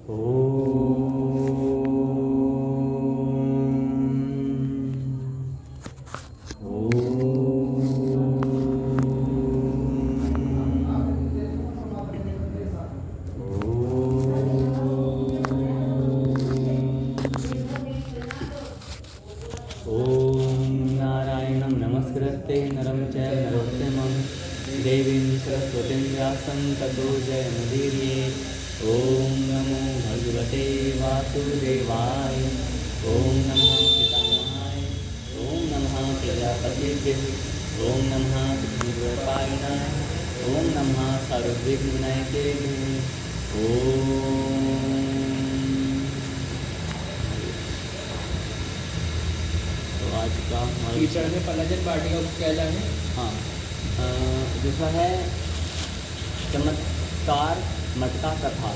नारायणं नमस्कृत्य नरं चैव नरोत्तमं देवीं सरस्वतीं व्यासं ततो जयमुदीरये। ॐ नमो भगवते वासुदेवाय। ॐ नमः पितामहाय। ॐ नमः प्रजापतिभ्ये। ॐ नमः विघ्ननिवारणाय। ॐ नमः सर्वविघ्नविनायकेभ्ये। ॐ आज का कीचड़ में पलाजन पार्टी का क्या जाने। हाँ, दूसरा है चमत्कार मटका कथा।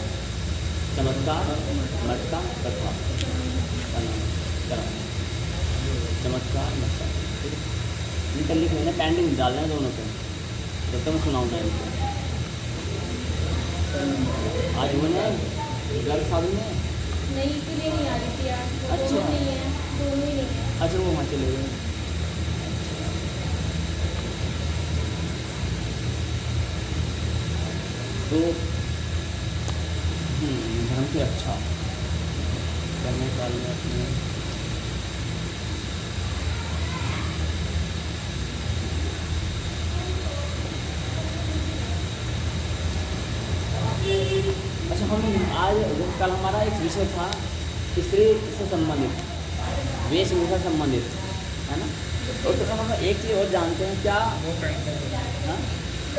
चमत्कार मटका कथा चमत्कार मटका इनका लिख लेना, पेंडिंग डाल देना दोनों को, जब तक मैं सुनाऊँगा इनको। आज वो नहीं घर साधु में नहीं, इसलिए नहीं आ रही थी आज। अच्छा। दोनों नहीं है, दोनों ही नहीं है। अच्छा, वो वहाँ चले गए। तो धर्म से अच्छा करने काल में अपने अच्छा, हम आज कल हमारा एक विषय था स्त्री से संबंधित, वेशभूषा संबंधित, है ना। और तो हम एक चीज़ और जानते हैं क्या।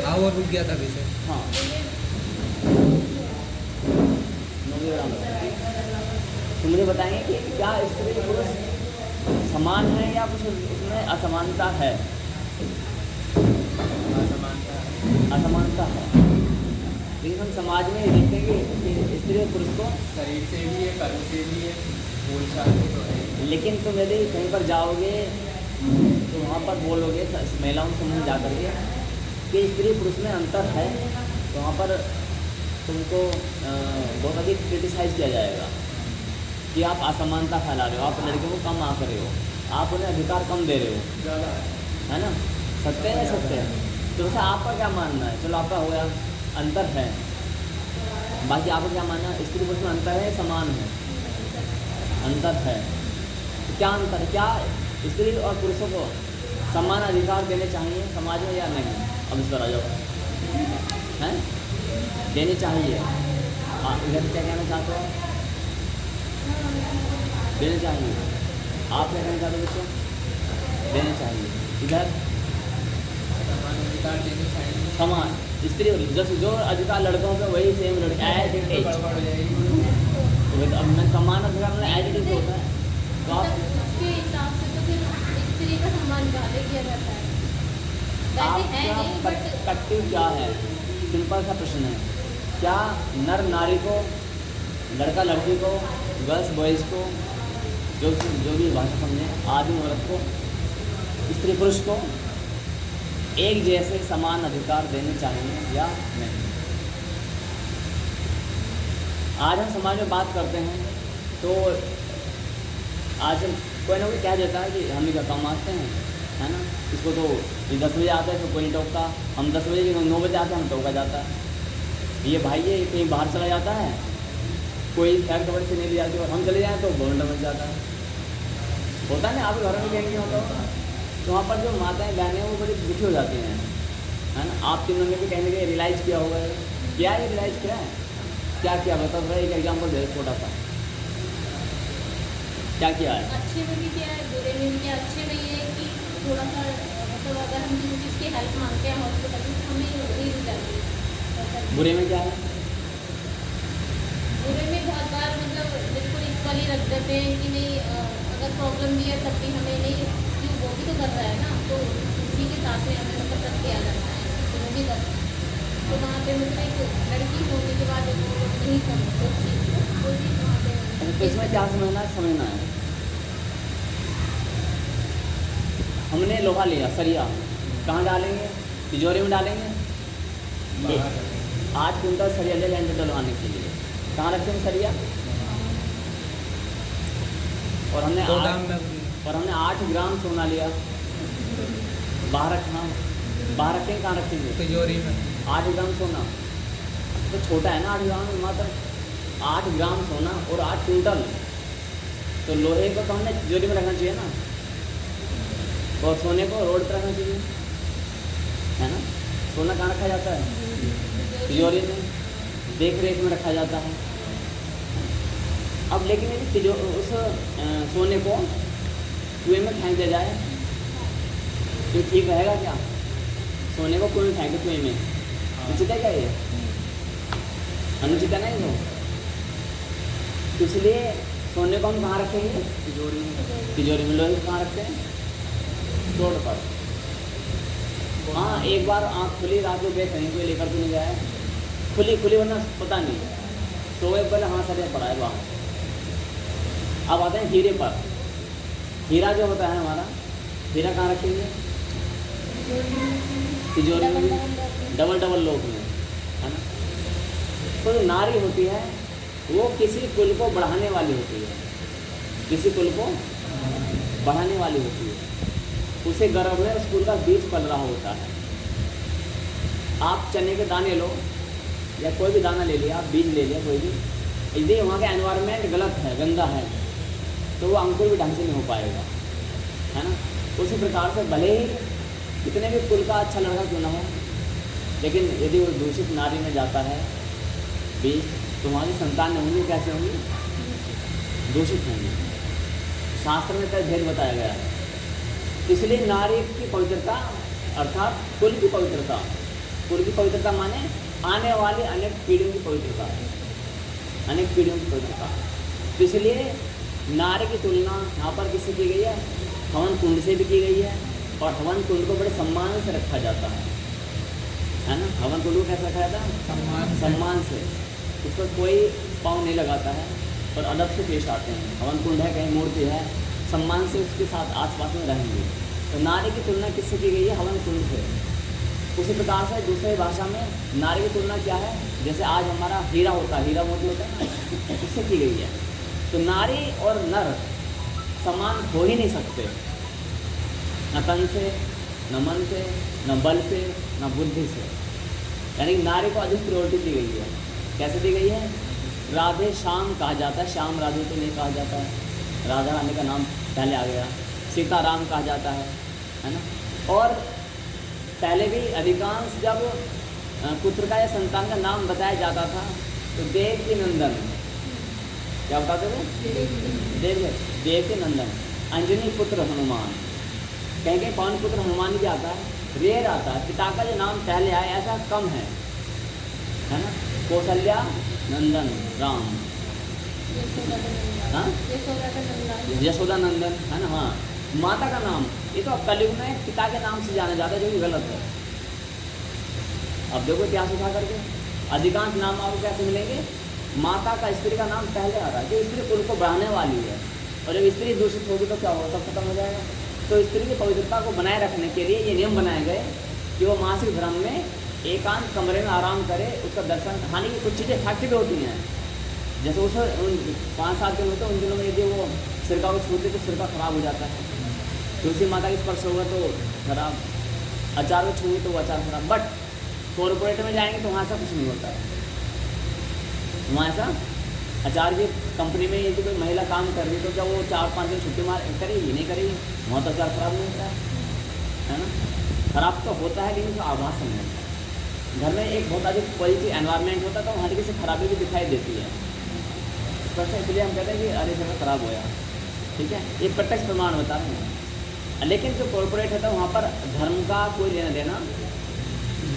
हाँ, वो रुक गया था विषय। हाँ, तो मुझे बताएंगे कि क्या स्त्री पुरुष समान है या कुछ उसमें असमानता है। असमानता है, लेकिन हम समाज में देखते हैं कि स्त्री और पुरुष को शरीर से भी है, कर्म से भी है, बोलचाल से तो है। लेकिन तुम यदि कहीं पर जाओगे तो वहाँ पर बोलोगे महिलाओं के समूह जा करके कि स्त्री पुरुष में अंतर है, तो वहाँ पर तुमको बहुत अधिक क्रिटिसाइज किया जाएगा कि आप असमानता फैला रहे हो, आप लड़कियों को कम आंक रहे हो, आप उन्हें अधिकार कम दे रहे हो, है ना। सत्य है, सत्य है। तो वैसे आपका क्या मानना है। चलो, आपका हो गया अंतर है, बाकी आपको क्या मानना है। स्त्री पुरुष में अंतर है, समान है, अंतर है। तो क्या अंतर है, क्या स्त्री और पुरुषों को समान अधिकार देने चाहिए समाज में या नहीं। अब इस पर आ जाओ, हैं, देने चाहिए। इधर क्या कहना चाहते हो। देने चाहिए। आप क्या कहना चाहते हो बच्चों। देने चाहिए। इधर समान अधिकार देने चाहिए। समान स्त्री और जो अधिकार लड़कों के वही सेम लड़के एज इट इज। गड़बड़ हो जाएगी। अब मैं समान अधिकार एज इट इज होता है, तो आप उसके हिसाब से तो फिर स्त्री का सम्मान पहले किया जाता है। वैसे है आपका नहीं, बट पर्सपेक्टिव क्या है। सिंपल सा प्रश्न है, क्या नर नारी को, लड़का लड़की को, गर्ल्स बॉयज़ को, जो भी भाषा समझे, आदमी औरत को, स्त्री पुरुष को एक जैसे समान अधिकार देने चाहिए या नहीं। आज हम समाज में बात करते हैं तो आज कोई ना कोई कह देता है कि हम ही का कम आते हैं, है ना। इसको तो ये 10 बजे आता है तो कोई नहीं टोकता, हम 10 बजे 9 बजे आते हैं हम टोका जाता है। ये भाई ये कहीं बाहर चला जाता है, कोई खैर खबर से नहीं ले जाती, और हम चले जाएँ तो बोलना बन जाता है। होता है ना, आपके घर में कहेंगे होता होगा, तो वहाँ पर जो माताएं बहनें हैं वो बड़ी दुखी हो जाती हैं, है ना। आप तीनों ने भी कहीं ना कहीं रियलाइज़ किया होगा। क्या ये रियलाइज़ किया है, क्या किया बताओ थोड़ा, एक एग्जाम्पल दे छोटा सा। क्या किया है। अच्छे में भी क्या है, बुरे में भी क्या। अच्छे में ये है कि थोड़ा सा मतलब अगर हम किसी चीज़ की हेल्प मांगते हैं हॉस्पिटल में तो हमें दी जाती है। बुरे में क्या है। बुरे में बहुत बार मतलब बिल्कुल इक्वल ही रख देते हैं कि नहीं, अगर प्रॉब्लम भी है तब भी हमें नहीं, क्यों वो भी तो कर रहा है ना, तो उसी के साथ में हमें मतलब रख दिया जाता है तो वो भी कर रहा है। तो वहाँ पे मतलब एक लड़की होने के बाद वो लोग नहीं समझते उस चीज़ को, वो चीज़ वहाँ पे। तो इसमें क्या समझना है। हमने लोहा लिया, सरिया कहाँ डालेंगे, तिजोरी में डालेंगे। बाहर। 8 कुंटल सरिया ले लेंगे डलवाने के लिए, कहाँ रखते हैं सरिया? और हमने गोदाम में। 8 ग्राम सोना लिया, बाहर रखना, बाहर रखेंगे, कहाँ रखेंगे? तिजोरी में। 8 ग्राम सोना तो छोटा है ना, 8 ग्राम में मात्र 8 ग्राम सोना और 8 क्विंटल, तो लोहे को तो हमने तिजोरी में रखना चाहिए ना, और सोने को रोड पर रखना चाहिए, है ना। सोना कहाँ रखा जाता है? तिजोरी में, देख रेख में रखा जाता है। अब लेकिन यदि उस सोने को कुएं में फेंक दिया जाए तो ठीक रहेगा क्या? सोने को कुएं में फेंके, कुएं में उचित है क्या? ये अनुचित है नहीं तो इसलिए सोने को हम कहाँ रखेंगे? तिजोरी में। तिजोरी में। लोहे को कहाँ रखते हैं? रोड पर। हाँ, एक बार आँख खुली, रात को गए कहीं कोई लेकर तो नहीं गया है, खुली वरना पता नहीं, सोए पहले हाँ सर पड़ा है वहाँ। अब आते हैं हीरे पर। हीरा जो होता है हमारा, हीरा कहाँ रखेंगे? तिजोरी में, डबल लोक में, है ना। तो जो नारी होती है वो किसी कुल को बढ़ाने वाली होती है, किसी कुल को बढ़ाने वाली होती है। उसे गर्भ में उस कुल का बीज पल रहा होता है। आप चने के दाने लो या कोई भी दाना ले लिया, आप बीज ले लिया कोई भी, यदि वहाँ का एनवायरनमेंट गलत है, गंदा है, तो वो अंकुर भी ढंग से नहीं हो पाएगा, है ना। उसी प्रकार से भले ही कितने भी कुल का अच्छा लड़का क्यों ना हो, लेकिन यदि वो दूषित नारी में जाता है बीज, तो वहाँ की संतान होंगी कैसे होंगी? दूषित होंगी। शास्त्र में कई भेद बताया गया है। इसलिए नारी की पवित्रता अर्थात कुल की पवित्रता, कुल की पवित्रता माने आने वाली अनेक पीढ़ियों की पवित्रता, अनेक पीढ़ियों की पवित्रता। तो इसलिए नारी की तुलना यहाँ पर किससे की गई है? हवन कुंड से भी की गई है, और हवन कुंड को बड़े सम्मान से रखा जाता है ना। हवन कुंड को कैसे रखा जाता है? सम्मान से। उस पर कोई पाँव नहीं लगाता है और अदब से पेश आते हैं। हवन कुंड है, कहीं मूर्ति है, सम्मान से उसके साथ आसपास में रहेंगे। तो नारी की तुलना किससे की गई है? हवन कुंड से। उसी प्रकार से दूसरी भाषा में नारी की तुलना क्या है? जैसे आज हमारा हीरा होता है, हीरा मोती होता है ना, उससे की गई है। तो नारी और नर समान हो ही नहीं सकते, न तन से, न मन से, न बल से, न बुद्धि से। यानी नारी को अधिक प्रायोरिटी दी गई है। कैसे दी गई है? राधे श्याम कहा जाता है, श्याम राधे तो नहीं कहा जाता है, राधा रानी का नाम पहले आ गया। सीताराम कहा जाता है ना। और पहले भी अधिकांश जब पुत्र का या संतान का नाम बताया जाता था तो देवकी नंदन, क्या बताते थे? देवकी नंदन, अंजनी पुत्र हनुमान, कहीं पवन पुत्र हनुमान भी आता है, रेयर आता है। पिता का जो नाम पहले आए ऐसा कम है ना। कौशल्या नंदन राम, हाँ, यशोदा नंदन, है ना। हाँ, माता का नाम ये तो अब कलयुग में पिता के नाम से जाना जाता है, जो कि गलत है। अब देखो इतिहास उठा करके अधिकांश नाम आपको कैसे मिलेंगे? माता का, स्त्री का नाम पहले आ रहा है, जो स्त्री कुल को बढ़ाने वाली है। और जब स्त्री दूषित होगी तो क्या होगा? सब खत्म हो जाएगा। तो स्त्री की पवित्रता को बनाए रखने के लिए ये नियम बनाए गए कि वो मासिक धर्म में एकांत कमरे में आराम करे, उसका दर्शन। हानि की कुछ चीज़ें फैक्ट भी होती हैं, जैसे उस 5-7 दिन होते हैं, उन दिनों में यदि वो सिरका को छूते तो सिरका खराब हो जाता है। तुलसी माता की स्पर्श होगा तो खराब, अचार को छूंगे तो वो अचार खराब। बट कॉर्पोरेट में जाएंगे तो वहाँ ऐसा कुछ नहीं होता है। वहाँ ऐसा अचार की कंपनी में यदि कोई महिला काम कर रही है तो क्या वो 4-5 दिन छुट्टी करेगी? नहीं करेगी। वहाँ तो अचार खराब नहीं होता है ना। खराब तो होता है लेकिन उसका आभास नहीं होता। घर में एक बहुत अधिक पॉजिटिव एनवायरनमेंट होता है तो हर किसी खराबी भी दिखाई देती है। इसलिए हम कहते हैं कि अरे जगह खराब होया, ठीक है, ये प्रत्यक्ष प्रमाण बता रहे हैं। लेकिन जो कॉर्पोरेट होता है वहाँ पर धर्म का कोई लेना देना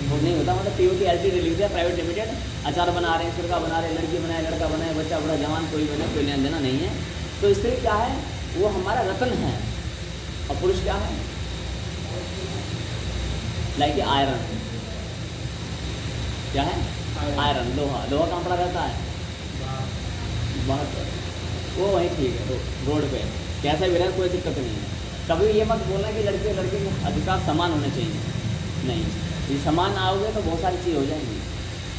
वो नहीं होता। मतलब POT LTD लिख दिया, प्राइवेट लिमिटेड, अचार बना रहे हैं, सिरका बना रहे हैं, लड़की बनाए, लड़का बनाए, बच्चा बड़ा जवान कोई बने, कोई लेना देना नहीं है। तो स्त्री क्या है? वो हमारा रत्न है। और पुरुष क्या है? Like iron. क्या है? आयरन, लोहा। लोहा कहाँ पड़ा रहता है? बहुत, वो वहीं ठीक है, रोड पे कैसा भी रहे, कोई दिक्कत नहीं है। कभी ये मत बोलना कि लड़के लड़के के अधिकार समान होने चाहिए, नहीं। ये समान आओगे तो बहुत सारी चीज़ हो जाएंगी,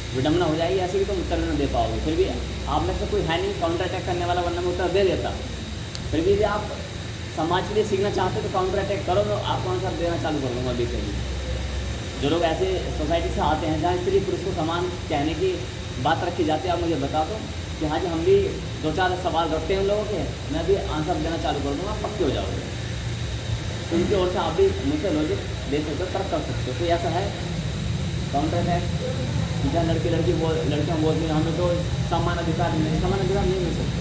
विडम्बना हो जाएगी, ऐसे भी तुम उत्तर नहीं दे पाओगे। फिर भी आप में से कोई है नहीं काउंटर अटैक करने वाला, वरना मैं उत्तर दे देता। फिर भी यदि आप समाज के लिए सीखना चाहते हो तो काउंटर अटैक करो, तो आपको आंसर देना चालू कर दूँगा अभी से ही। जो लोग ऐसे सोसाइटी से आते हैं जहाँ स्त्री पुरुष को समान कहने की बात रखी जाती है, आप मुझे बता दो कि हाँ जी हम भी 2-4 सवाल रखते हैं उन लोगों के, मैं भी आंसर देना चालू कर दूँगा, पक्के हो जाओगे। तो उनकी ओर से आप भी मुझसे लॉजिक दे सकते हो, तर्क कर सकते हो। तो ऐसा है काउंटर अटैक जहाँ लड़कियाँ बोलती हैं हमें तो समान अधिकार नहीं, समान अधिकार नहीं मिल सकते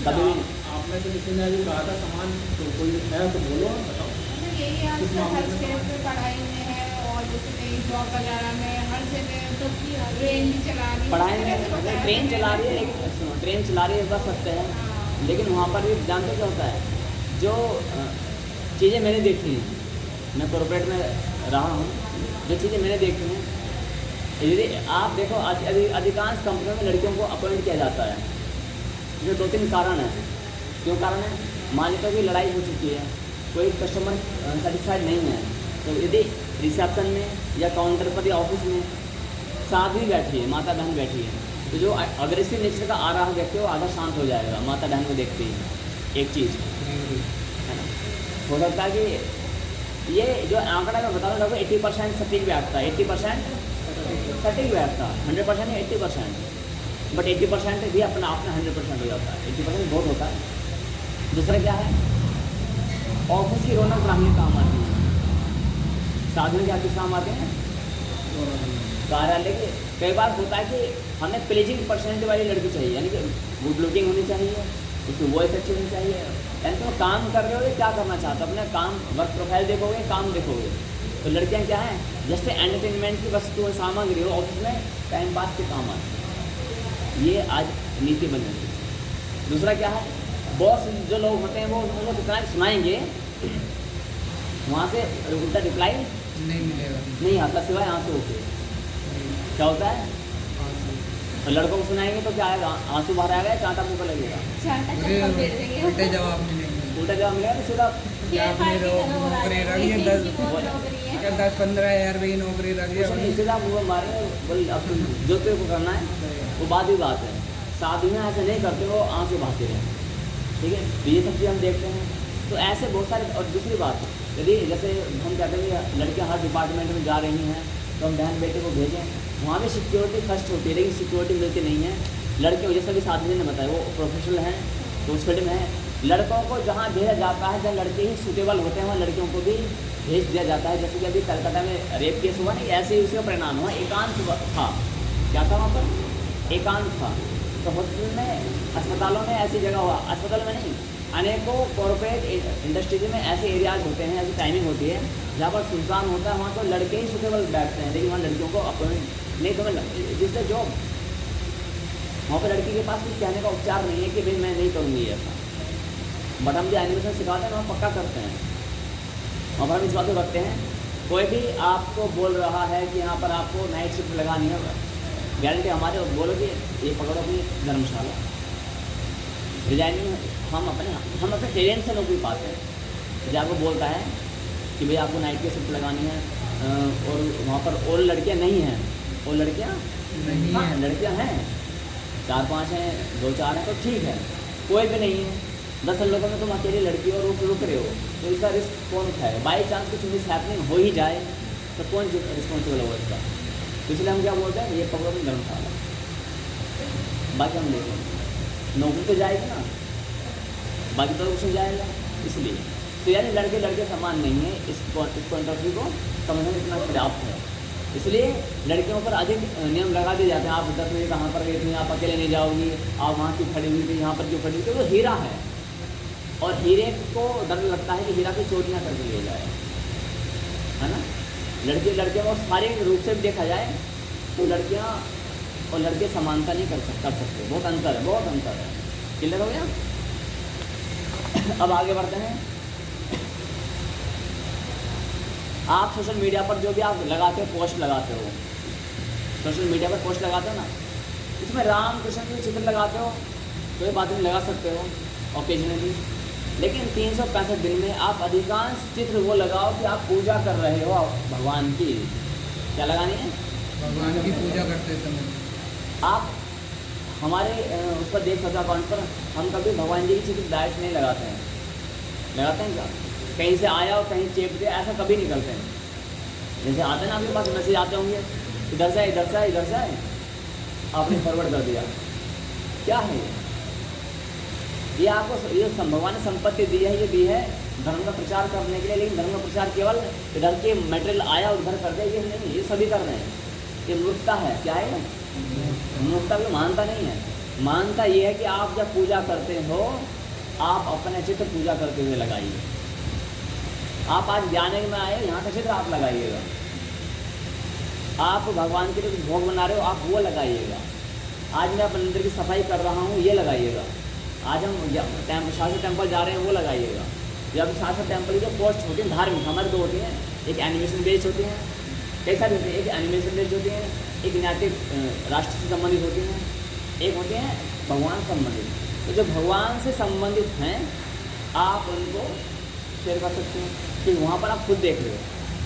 कभी भी। आप में से किसी ने अभी कहा था समान, तो कोई है तो बोलो, बताओ। मतलब यही आजकल हर स्टेज पे पढ़ाई में है, और जैसे कहीं जॉब वगैरह में हर जगह तो ट्रेन भी चला रही है, पढ़ाई में ट्रेन चला रही है, लेकिन सुनो ट्रेन चला रही है बस सकते हैं, लेकिन वहाँ पर भी जानते क्या होता है, जो चीज़ें मैंने देखी हैं, मैं कॉर्पोरेट में रहा हूँ, जो चीज़ें मैंने देखी हैं, यदि आप देखो अधिकांश कंपनियों में लड़कियों को अपॉइंट किया जाता है। जो 2-3 कारण हैं। क्यों कारण है? मान लीजिए कि लड़ाई हो चुकी है, कोई कस्टमर सेटिस्फाइड नहीं है, तो यदि रिसेप्शन में या काउंटर पर या ऑफिस में साध्वी बैठी है, माता बहन बैठी है, तो जो अग्रेसिव नेचर का आ रहा व्यक्ति वो आधा शांत हो जाएगा माता बहन को देखते ही। एक चीज़ है ना, हो सकता है कि ये जो आंकड़ा मैं बता रहा हूँ लगभग 80% सटीक बैठता है, 80% सटीक बैठता है, 100% या 80%, बट 80% भी अपना आप में 100% हो जाता है। 80% बहुत होता है। दूसरा क्या है, ऑफिस की रौनक बढ़ाने काम आती है। साधन क्या किस काम आते हैं? कार्यालय के। कई बार होता है कि हमें प्लेजिंग पर्सनैलिटी वाली लड़की चाहिए, यानी कि गुड लुकिंग होनी चाहिए, उसकी वॉइस अच्छी होनी चाहिए, यानी तुम काम कर रहे हो क्या करना चाहते हो, अपने काम वर्क प्रोफाइल देखोगे, काम देखोगे। तो लड़कियां क्या हैं, जस्ट एंटरटेनमेंट की वस्तु सामग्री हो, ऑफिस में टाइम पास के काम आती है। ये आज नीति बन रही है। दूसरा क्या है, बॉस जो लोग होते हैं वो उनको कितना सुनाएंगे, वहाँ से उल्टा रिप्लाई नहीं मिलेगा, नहीं आता सिवाय आंसू के। क्या होता है, और लड़कों को सुनाएंगे तो क्या आएगा, आंसू बाहर आएगा, चांटा मुँह पर लगेगा, उल्टे जवाब मिलेंगे। उल्टा जवाब मिलेगा तो सीधा नौकरी रख ली 10-15 हज़ार भी नौकरी रख ली, सीधा मुँह मारे, बोल अब जो तेरे को करना है वो बात ही बात है। शादी में ऐसे नहीं करते, वो आंसू बहाते हैं। ठीक है, तो ये सब चीज़ हम देखते हैं। तो ऐसे बहुत सारे। और दूसरी बात, यदि जैसे हम कहते हैं कि लड़कियां हर डिपार्टमेंट में जा रही हैं तो हम बहन बेटे को भेजें, वहाँ भी सिक्योरिटी फर्स्ट होती है, लेकिन सिक्योरिटी मिलती नहीं है। लड़के जैसे भी साथी ने बताया वो प्रोफेशनल हैं तो उस फील्ड में है। लड़कों को जहाँ भेजा जाता है, जहाँ लड़के ही सूटेबल होते हैं, वहाँ लड़कियों को भी भेज दिया जाता है। जैसे कि अभी कलकत्ता में रेप केस हुआ नहीं, ऐसे ही उसका परिणाम हुआ। एकांत था, क्या था वहाँ पर, एकांत था। तो हॉस्पिटल में, अस्पतालों में ऐसी जगह हुआ, अस्पताल में नहीं, अनेकों कॉर्पोरेट इंडस्ट्रीज में ऐसे एरियाज होते हैं, ऐसी टाइमिंग होती है जहाँ पर सुनसान होता है, वहाँ तो लड़के ही सूटेबल बैठते हैं, लेकिन वहाँ लड़कियों को अपॉइंट नहीं। तो मैं जिससे जॉब, वहाँ पर लड़की के पास कुछ कहने का उपचार नहीं है कि भाई मैं नहीं करूँगी ऐसा। बट हम जो एनिमेशन सिखाते हैं वहाँ पक्का करते हैं, वहाँ पर हम इस बात को रखते हैं। कोई भी आपको बोल रहा है कि यहाँ पर आपको नाइट शिफ्ट लगानी है, गारंटी हमारे बोलो कि ये पकड़ो अपनी धर्मशाला डिजाइनिंग, हम अपने पेरेंट्स से नौकरी पाते हैं। जब आपको बोलता है कि भाई आपको नाइट की शिफ्ट लगानी है, और वहाँ पर और लड़कियाँ नहीं हैं, और लड़कियाँ नहीं हैं, लड़कियाँ हैं 4-5 हैं, 2-4 हैं, तो ठीक है। कोई भी नहीं है, 10 लोगों में तुम अकेली लड़की हो, रुक रहे हो, तो इसका रिस्क कौन उठाएगा? बाई चांस कुछ मिस हैपनिंग हो ही जाए तो कौन रिस्पॉन्सिबल होगा इसका? तो इसलिए हम क्या बोलते हैं, ये पकड़ो अपनी धर्मशाला। बाकी हम देखें, नौकरी तो जाएगी ना, बाकी तो कुछ नहीं जाएगा। इसलिए तो यानी लड़के समान नहीं है, इस पॉइंट ऑफ व्यू को समझना इतना पर्याप्त है। इसलिए लड़कियों पर अधिक नियम लगा दिए जाते हैं। आप 10 बजे कहाँ पर गई थी, आप अकेले नहीं जाओगी, आप वहाँ क्यों खड़ी हुई थी, यहाँ पर क्यों खड़ी हुई थी? वो हीरा है, और हीरे को डर लगता है कि हीरा की चोरी ना करके ले जाए, है ना। लड़कियों को शारीरिक रूप से भी देखा जाए तो लड़कियाँ और लड़के समानता नहीं कर सकते, बहुत अंतर है, बहुत अंतर है। क्लियर हो गया? अब आगे बढ़ते हैं। आप सोशल मीडिया पर जो भी आप लगाते हो, पोस्ट लगाते हो, सोशल मीडिया पर पोस्ट लगाते हो ना, इसमें राम कृष्ण के चित्र लगाते हो तो ये बात नहीं लगा सकते हो ओकेजनली, लेकिन 365 दिन में आप अधिकांश चित्र वो लगाओ कि आप पूजा कर रहे हो भगवान की। क्या लगानी है? भगवान की पूजा करते समय आप हमारे उस पर देख सकते हो अकाउंट पर, हम कभी भगवान जी की चीज़ डायरेक्ट नहीं लगाते हैं। लगाते हैं क्या? कहीं से आया और कहीं चेप दिया, ऐसा कभी नहीं करते हैं। जैसे आते हैं ना आपके पास मैसेज आते होंगे, इधर से इधर से इधर से आपने फॉरवर्ड कर दिया, क्या है ये आपको ये भगवान ने संपत्ति दी है, ये दी है धर्म का प्रचार करने के लिए। लेकिन धर्म का प्रचार केवल इधर के मटेरियल आया उधर कर दे, ये नहीं, ये सभी कर रहे हैं। ये मूर्खता है। क्या है? मूर्खता भी मानता नहीं है। मानता ये है कि आप जब पूजा करते हो, आप अपने चित्र पूजा करते हुए लगाइए। आप आज ज्ञान में आए, यहाँ का चित्र आप लगाइएगा। आप भगवान के लिए कुछ भोग बना रहे हो, आप वो लगाइएगा। आज मैं अपने मंदिर की सफाई कर रहा हूँ, ये लगाइएगा। आज हम शास्त्र टेम्पल जा रहे हैं, वो लगाइएगा। जब शास्त्र टेम्पल की जो पोस्ट होती है धार्मिक, हमारे दो होती हैं, एक एनिमेशन बेस्ड होती हैं, कई सारी होती हैं। एक एनिमेशन बेस्ड होती हैं, एक नैतिक राष्ट्र से संबंधित होती हैं, एक होती हैं भगवान संबंधित। तो जो भगवान से संबंधित हैं, आप उनको शेयर कर सकते हैं कि वहाँ पर आप खुद देख रहे हो।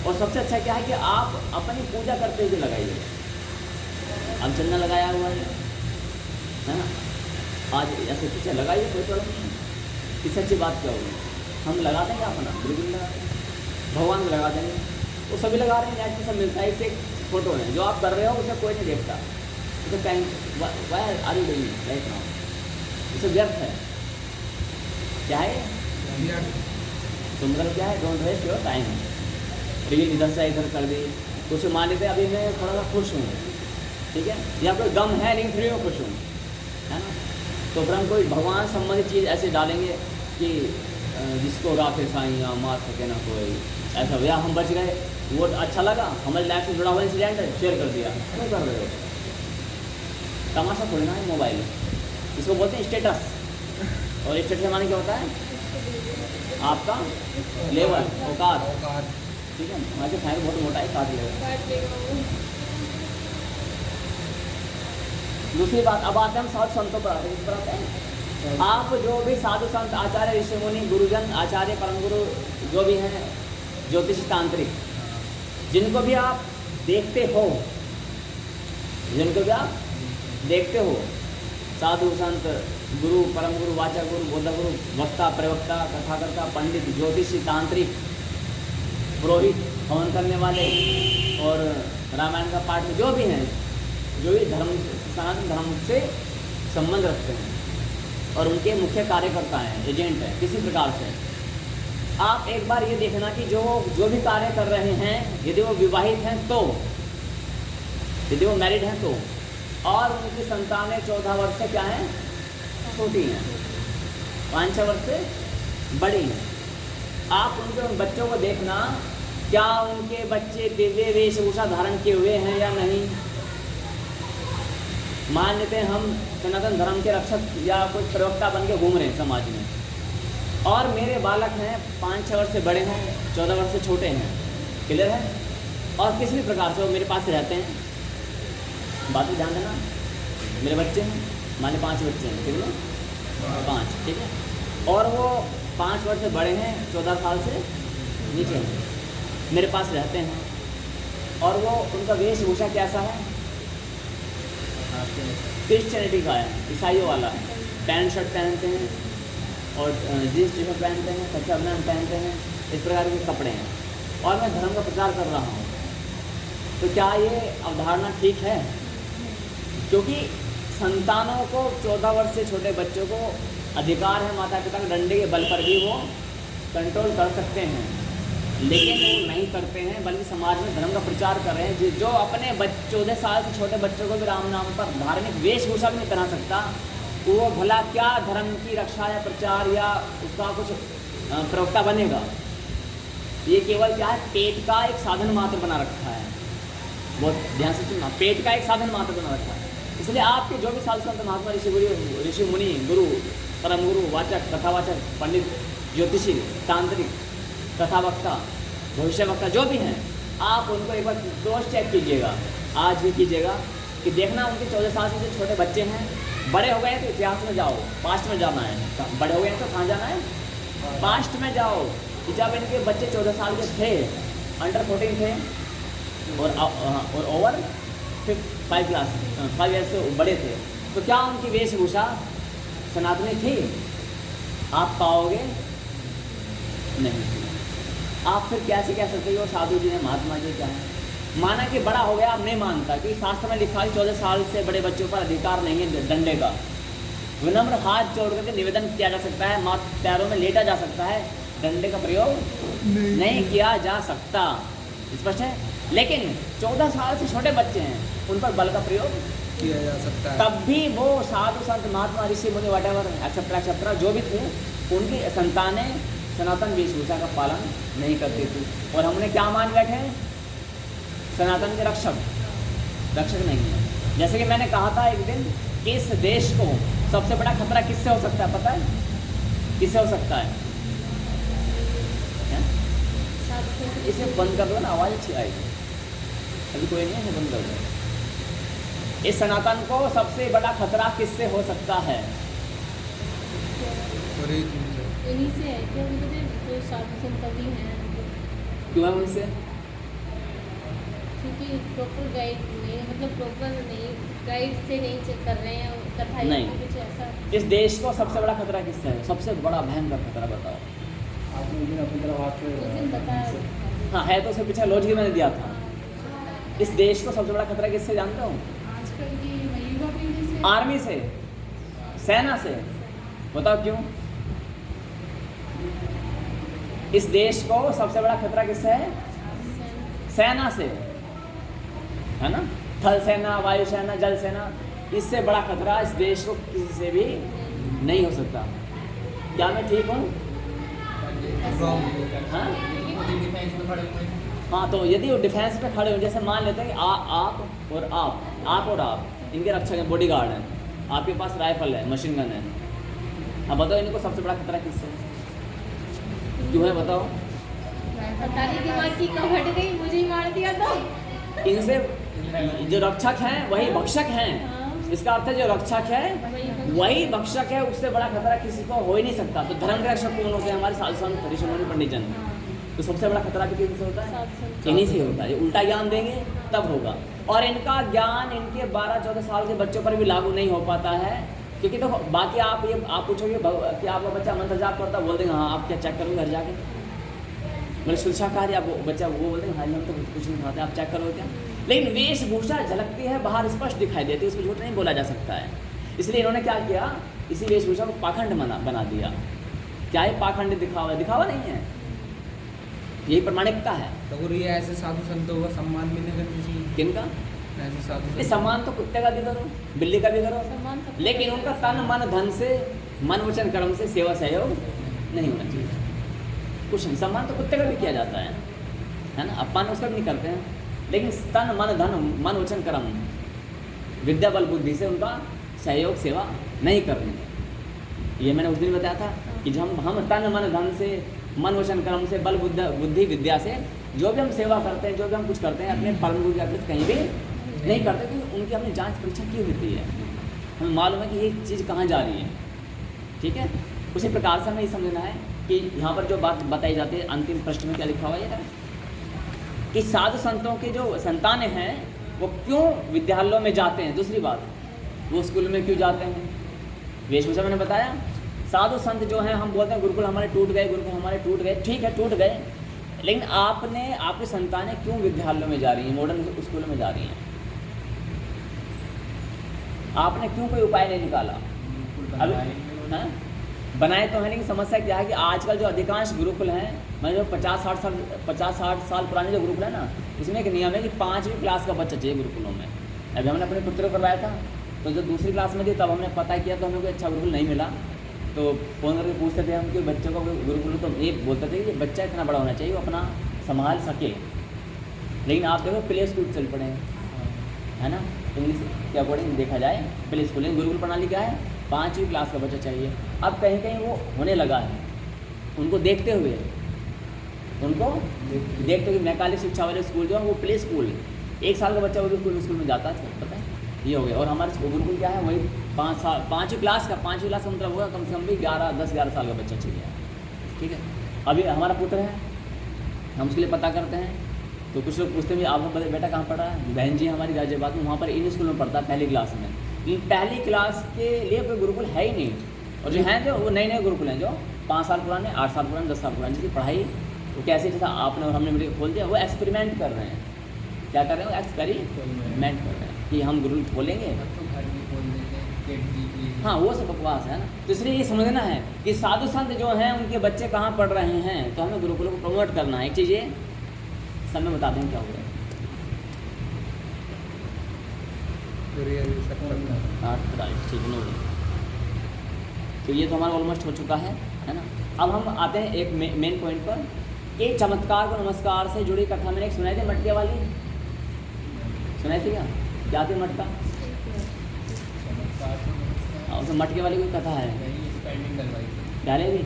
और सबसे अच्छा क्या है कि आप अपनी पूजा करते हुए लगाइए। अब चंदन लगाया हुआ है ना, आज ऐसे पीछे लगाइए, कोई प्रॉब्लम नहीं। इससे अच्छी बात क्या होगी? हम लगा देंगे अपना, बिल्कुल लगा देंगे। भगवान को लगा देंगे, वो सभी लगा रहे हैं। नेट में सब मिलता है, इससे फोटो है जो आप कर रहे हो, उसे कोई नहीं देखता। उसे why are you doing right now, उसे व्यर्थ है। क्या है? तो मतलब क्या है? Don't waste your time. Reel इधर से इधर कर दी, उसे मान लेते अभी मैं थोड़ा सा खुश हूँ, ठीक है, या कोई गम है लेकिन फिर मैं खुश हूँ, है ना। तो फिर हम कोई भगवान संबंधित चीज़ ऐसे डालेंगे कि जिसको राखे साईं मार सके ना कोई, ऐसा भैया हम बच गए, वो अच्छा लगा, हमारी लाइफ से जुड़ा हुआ इंसिडेंट है, शेयर कर दिया। क्यों कर रहे हो? तमाशा थोड़ी ना है मोबाइल, इसको बोलते हैं स्टेटस। और स्टेटस माने क्या होता है? आपका लेवल, औकात, ठीक है। हमारे फाइल बहुत मोटा है, काट लेवल। दूसरी बात, अब आते हैं हम साधु संतों पर आते हैं। इस पर आते हैं, आप जो भी साधु संत, आचार्य, ऋषि मुनि, गुरुजन, आचार्य, परम गुरु जो भी हैं, ज्योतिष, तांत्रिक, जिनको भी आप देखते हो, जिनको भी आप देखते हो, साधु संत, गुरु, परम गुरु, वाचक गुरु, बोध गुरु, वक्ता, प्रवक्ता, कथाकर्ता, पंडित, ज्योतिषी, तांत्रिक, पुरोहित, हवन करने वाले और रामायण का पाठ जो भी हैं, जो भी धर्म, सनातन धर्म से संबंध रखते हैं और उनके मुख्य कार्यकर्ता हैं, एजेंट हैं किसी प्रकार से, आप एक बार ये देखना कि जो भी कार्य कर रहे हैं, यदि वो विवाहित हैं तो, यदि वो मैरिड हैं तो, और उनकी संतानें 14 वर्ष से क्या हैं? छोटी हैं, 5-6 वर्ष से बड़ी हैं। आप उनके उन बच्चों को देखना, क्या उनके बच्चे दिव्य वेशभूषा धारण किए हुए हैं या नहीं। मान लेते हैं हम सनातन धर्म के रक्षक या कुछ प्रवक्ता बन के घूम रहे हैं समाज में, और मेरे बालक हैं 5-6 वर्ष से बड़े हैं, 14 वर्ष से छोटे हैं, क्लियर है, और किसी भी प्रकार से वो मेरे पास रहते हैं। बात को ध्यान देना, मेरे बच्चे हैं, माने 5 बच्चे हैं, ठीक है, 5, ठीक है, और वो 5 वर्ष से बड़े हैं, 14 साल से नीचे हैं, मेरे पास रहते हैं, और वो उनका वेशभूषा कैसा है? क्रिश्चियनिटी का है, ईसाइयों वाला है। पैंट शर्ट पहनते हैं और जीन्स टी शर्ट पहनते हैं, कच्चा बनियान पहनते हैं, इस प्रकार के कपड़े हैं, और मैं धर्म का प्रचार कर रहा हूँ। तो क्या ये अवधारणा ठीक है? क्योंकि संतानों को, 14 वर्ष से छोटे बच्चों को अधिकार है माता पिता के डंडे के बल पर भी वो कंट्रोल कर सकते हैं, लेकिन वो नहीं करते हैं, बल्कि समाज में धर्म का प्रचार कर रहे हैं। जो अपने 14 साल से छोटे बच्चों को भी राम नाम पर धार्मिक वेशभूषा भी नहीं पहना सकता, वो भला क्या धर्म की रक्षा या प्रचार या उसका कुछ प्रवक्ता बनेगा? ये केवल क्या है? पेट का एक साधन मात्र बना रखा है। बहुत ध्यान से सुनना, पेट का एक साधन मात्र बना रखा है। इसलिए आपके जो भी साधु संत, महात्मा, ऋषि मुनि, गुरु, परम गुरु, वाचक, कथावाचक, पंडित, ज्योतिषी, तांत्रिक, कथावक्ता, भविष्यवक्ता जो भी हैं, आप उनको एक बार क्रॉस चेक कीजिएगा, आज भी कीजिएगा, कि देखना उनके 14 साल से जो छोटे बच्चे हैं, बड़े हो गए हैं तो इतिहास में जाओ, पास्ट में जाना है। बड़े हो गए हैं तो कहाँ जाना है? पास्ट में जाओ। कि जब इनके बच्चे 14 साल के थे, अंडर 14 थे और ओवर 5 ईयर्स से बड़े थे, तो क्या उनकी वेशभूषा सनातनी थी? आप पाओगे नहीं। आप फिर कैसे कह सकते हो साधु जी हैं, महात्मा जी क्या है? माना कि बड़ा हो गया, आप नहीं मानता कि शास्त्र में लिखा है 14 साल से बड़े बच्चों पर अधिकार नहीं है डंडे का। विनम्र हाथ जोड़ करके निवेदन किया जा सकता है, माँ पैरों में लेटा जा सकता है, डंडे का प्रयोग नहीं किया जा सकता। स्पष्ट है। लेकिन 14 साल से छोटे बच्चे हैं, उन पर बल का प्रयोग किया जा सकता है। तब भी वो साधु संत महात्मा ऋषि मुनि वटेवर एक्सेट्रा जो भी थे, उनकी संतानें सनातन वेशभूषा का पालन नहीं करती थी। और हमने क्या मान बैठे? सनातन के रक्षक नहीं है। जैसे कि मैंने कहा था एक दिन कि इस देश को सबसे बड़ा खतरा किससे हो सकता है, पता है? किससे हो सकता है? इसे बंद कर दो ना, आवाज़ अच्छी आएगी। अभी कोई नहीं है, बंद कर दो। इस सनातन को सबसे बड़ा खतरा किससे हो सकता है? इन्हीं से है क्या? जो साधु संत भी हैं, क्यों है उनसे? क्योंकि प्रॉपर गाइड नहीं, मतलब प्रॉपर नहीं, गाइड से नहीं चेक कर रहे हैं, कथाई नहीं। कुछ ऐसा। इस देश को सबसे बड़ा खतरा किससे है? सबसे बड़ा भयंकर खतरा बताओ। आपने उस दिन अपनी तरफ हाथ उस दिन बताया। हाँ है, तो उससे पीछे लॉजिक मैंने दिया था। इस देश को सबसे बड़ा खतरा किससे जानते हो? आजकल की युवा पीढ़ी से, आर्मी से, सेना से। बताओ क्यों? इस देश को सबसे बड़ा खतरा किससे है? सेना से, है ना? थल सेना, वायु सेना, जल सेना। इससे बड़ा खतरा इस देश को किसी से भी नहीं हो सकता। क्या मैं ठीक हूँ? हाँ हाँ, तो यदि वो डिफेंस पे खड़े हो, जैसे मान लेते हैं कि आप और आप इनके रक्षक हैं, बॉडी गार्ड हैं, आपके पास राइफल है, मशीन गन है। अब बताओ इनको सबसे बड़ा खतरा किससे है? क्यों है बताओ? पता नहीं दिमाग की कब हट गई, मुझे ही मार दिया तो। इनसे जो रक्षक हैं वही भक्षक हैं। इसका अर्थ है जो रक्षक है वही भक्षक है, उससे बड़ा खतरा किसी को हो ही नहीं सकता। तो धर्म के रक्षक कौन होते हैं? हमारे साधु संत ऋषि मुनि पंडित जन। तो सबसे बड़ा खतरा भी किसी से होता है? इन्हीं से होता है। ये उल्टा ज्ञान देंगे तब होगा। और इनका ज्ञान इनके 12-14 साल के बच्चों पर भी लागू नहीं हो पाता है, क्योंकि तो बाकी आप पूछोगे कि आपका बच्चा मंत्र जाप करता, बोल देंगे हाँ। आप क्या चेक करोगे घर जाके? मतलब शिक्षाकारी आप बच्चा वो बोलते हैं हाँ हम तो कुछ नहीं खाते, आप चेक करोगे क्या? लेकिन वेशभूषा झलकती है बाहर, स्पष्ट दिखाई देती है, उसमें झूठ नहीं बोला जा सकता है। इसलिए इन्होंने क्या किया? इसी वेशभूषा को पाखंड बना दिया। क्या है पाखंड? दिखावा नहीं है, यही प्रमाणिकता है। तो ये ऐसे साधु संतों का सम्मान भी नहीं करना चाहिए। किनका? ऐसे साधु ये सम्मान तो कुत्ते का भी करो, बिल्ली का भी करो, सम्मान सबको लेकिन उनका तन मन धन से, मन वचन कर्म से सेवा सहयोग नहीं होना चाहिए। कुछ नहीं, सम्मान तो कुत्ते का भी किया जाता है ना? अपमान उसका भी नहीं करते हैं, लेकिन तन मन धन, मन वचन कर्म, विद्या बल बुद्धि से उनका सहयोग सेवा नहीं करनी। ये मैंने उस दिन बताया था कि जब हम तन मन धन से, मन वचन कर्म से, बल बुद्धि विद्या से जो भी हम सेवा करते हैं, जो भी हम कुछ करते हैं, अपने परम गुरु के अतिरिक्त कहीं भी नहीं करते, क्योंकि उनकी हमने जांच परीक्षा की होती है, हमें मालूम है कि ये चीज़ कहाँ जा रही है। ठीक है, उसी प्रकार से हमें ये समझना है कि यहाँ पर जो बात बताई जाती है, अंतिम प्रश्न में क्या लिखा हुआ है कि साधु संतों के जो संतानें हैं वो क्यों विद्यालयों में जाते हैं। दूसरी बात, वो स्कूल में क्यों जाते हैं? वेशभूषा मैंने बताया। साधु संत जो हैं, हम बोलते हैं गुरुकुल हमारे टूट गए, ठीक है टूट गए, लेकिन आपकी संतानें क्यों विद्यालयों में जा रही हैं, मॉडर्न स्कूलों में जा रही हैं? आपने क्यों कोई उपाय नहीं निकाला? अभी बनाए तो हैं, लेकिन समस्या क्या है कि आजकल जो अधिकांश गुरुकुल हैं, मतलब जो 50-60 साल पुराने जो गुरुकुल है ना, उसमें एक नियम है कि 5वीं क्लास का बच्चा चाहिए गुरुकुलों में। अभी हमने अपने पुत्र को करवाया था, तो जब दूसरी क्लास में थी तब हमने पता किया तो हमें कोई अच्छा गुरुकुल नहीं मिला। तो फ़ोन करके पूछते थे हम कि बच्चों को गुरुकुल, तो ये बोलते थे कि ये बच्चा इतना बड़ा होना चाहिए वो अपना संभाल सके। लेकिन आप देखो प्ले स्कूल चल पड़े हैं, है ना? इंग्लिश के अकॉर्डिंग देखा जाए प्ले स्कूल, गुरुकुल प्रणाली क्या है? 5वीं क्लास का बच्चा चाहिए। अब कहीं कहीं वो होने लगा है, उनको देखते हुए मैकाले शिक्षा वाले स्कूल जो है वो प्ले स्कूल, 1 साल का बच्चा वो स्कूल में जाता है, पता है ये हो गया। और हमारे गुरुकुल क्या है, वही 5वीं क्लास का मतलब होगा कम से कम भी 10-11 साल का बच्चा चाहिए। ठीक है, अभी हमारा पुत्र है, हम उसके लिए पता करते हैं तो कुछ लोग पूछते हैं भी आपका बेटा कहाँ पढ़ रहा है? बहन जी हमारी गाजियाबाद में, वहाँ पर इन स्कूल में पढ़ता है पहली क्लास में। लेकिन पहली क्लास के लिए कोई गुरुकुल है ही नहीं। और जो हैं जो वो नए नए गुरुकुल हैं, जो 5 साल पुराने, 8 साल पुराने, 10 साल पुराने, जिसकी पढ़ाई वो कैसे, जैसा आपने और हमने मिलकर खोल दिया, वो एक्सपेरिमेंट कर रहे हैं। क्या कर रहे हैं? एक्सपेरिमेंट कर रहे हैं कि हम गुरुकुल खोलेंगे। हाँ, वो सब बकवास है ना। तो इसलिए ये समझना है कि साधु संत जो हैं उनके बच्चे कहाँ पढ़ रहे हैं, तो हमें गुरुकुलों को प्रमोट करना है। एक चीज़ ये सब में बता दें क्या हुआ है। 8 ठीक है। तो ये तो हमारा ऑलमोस्ट हो चुका है ना। अब हम आते हैं एक मेन पॉइंट पर कि चमत्कार को नमस्कार से जुड़ी कथा मैंने एक सुनाई थी, मटके वाली सुनाई थी क्या थी मटका? उसमें मटके वाली कोई कथा है डालेगी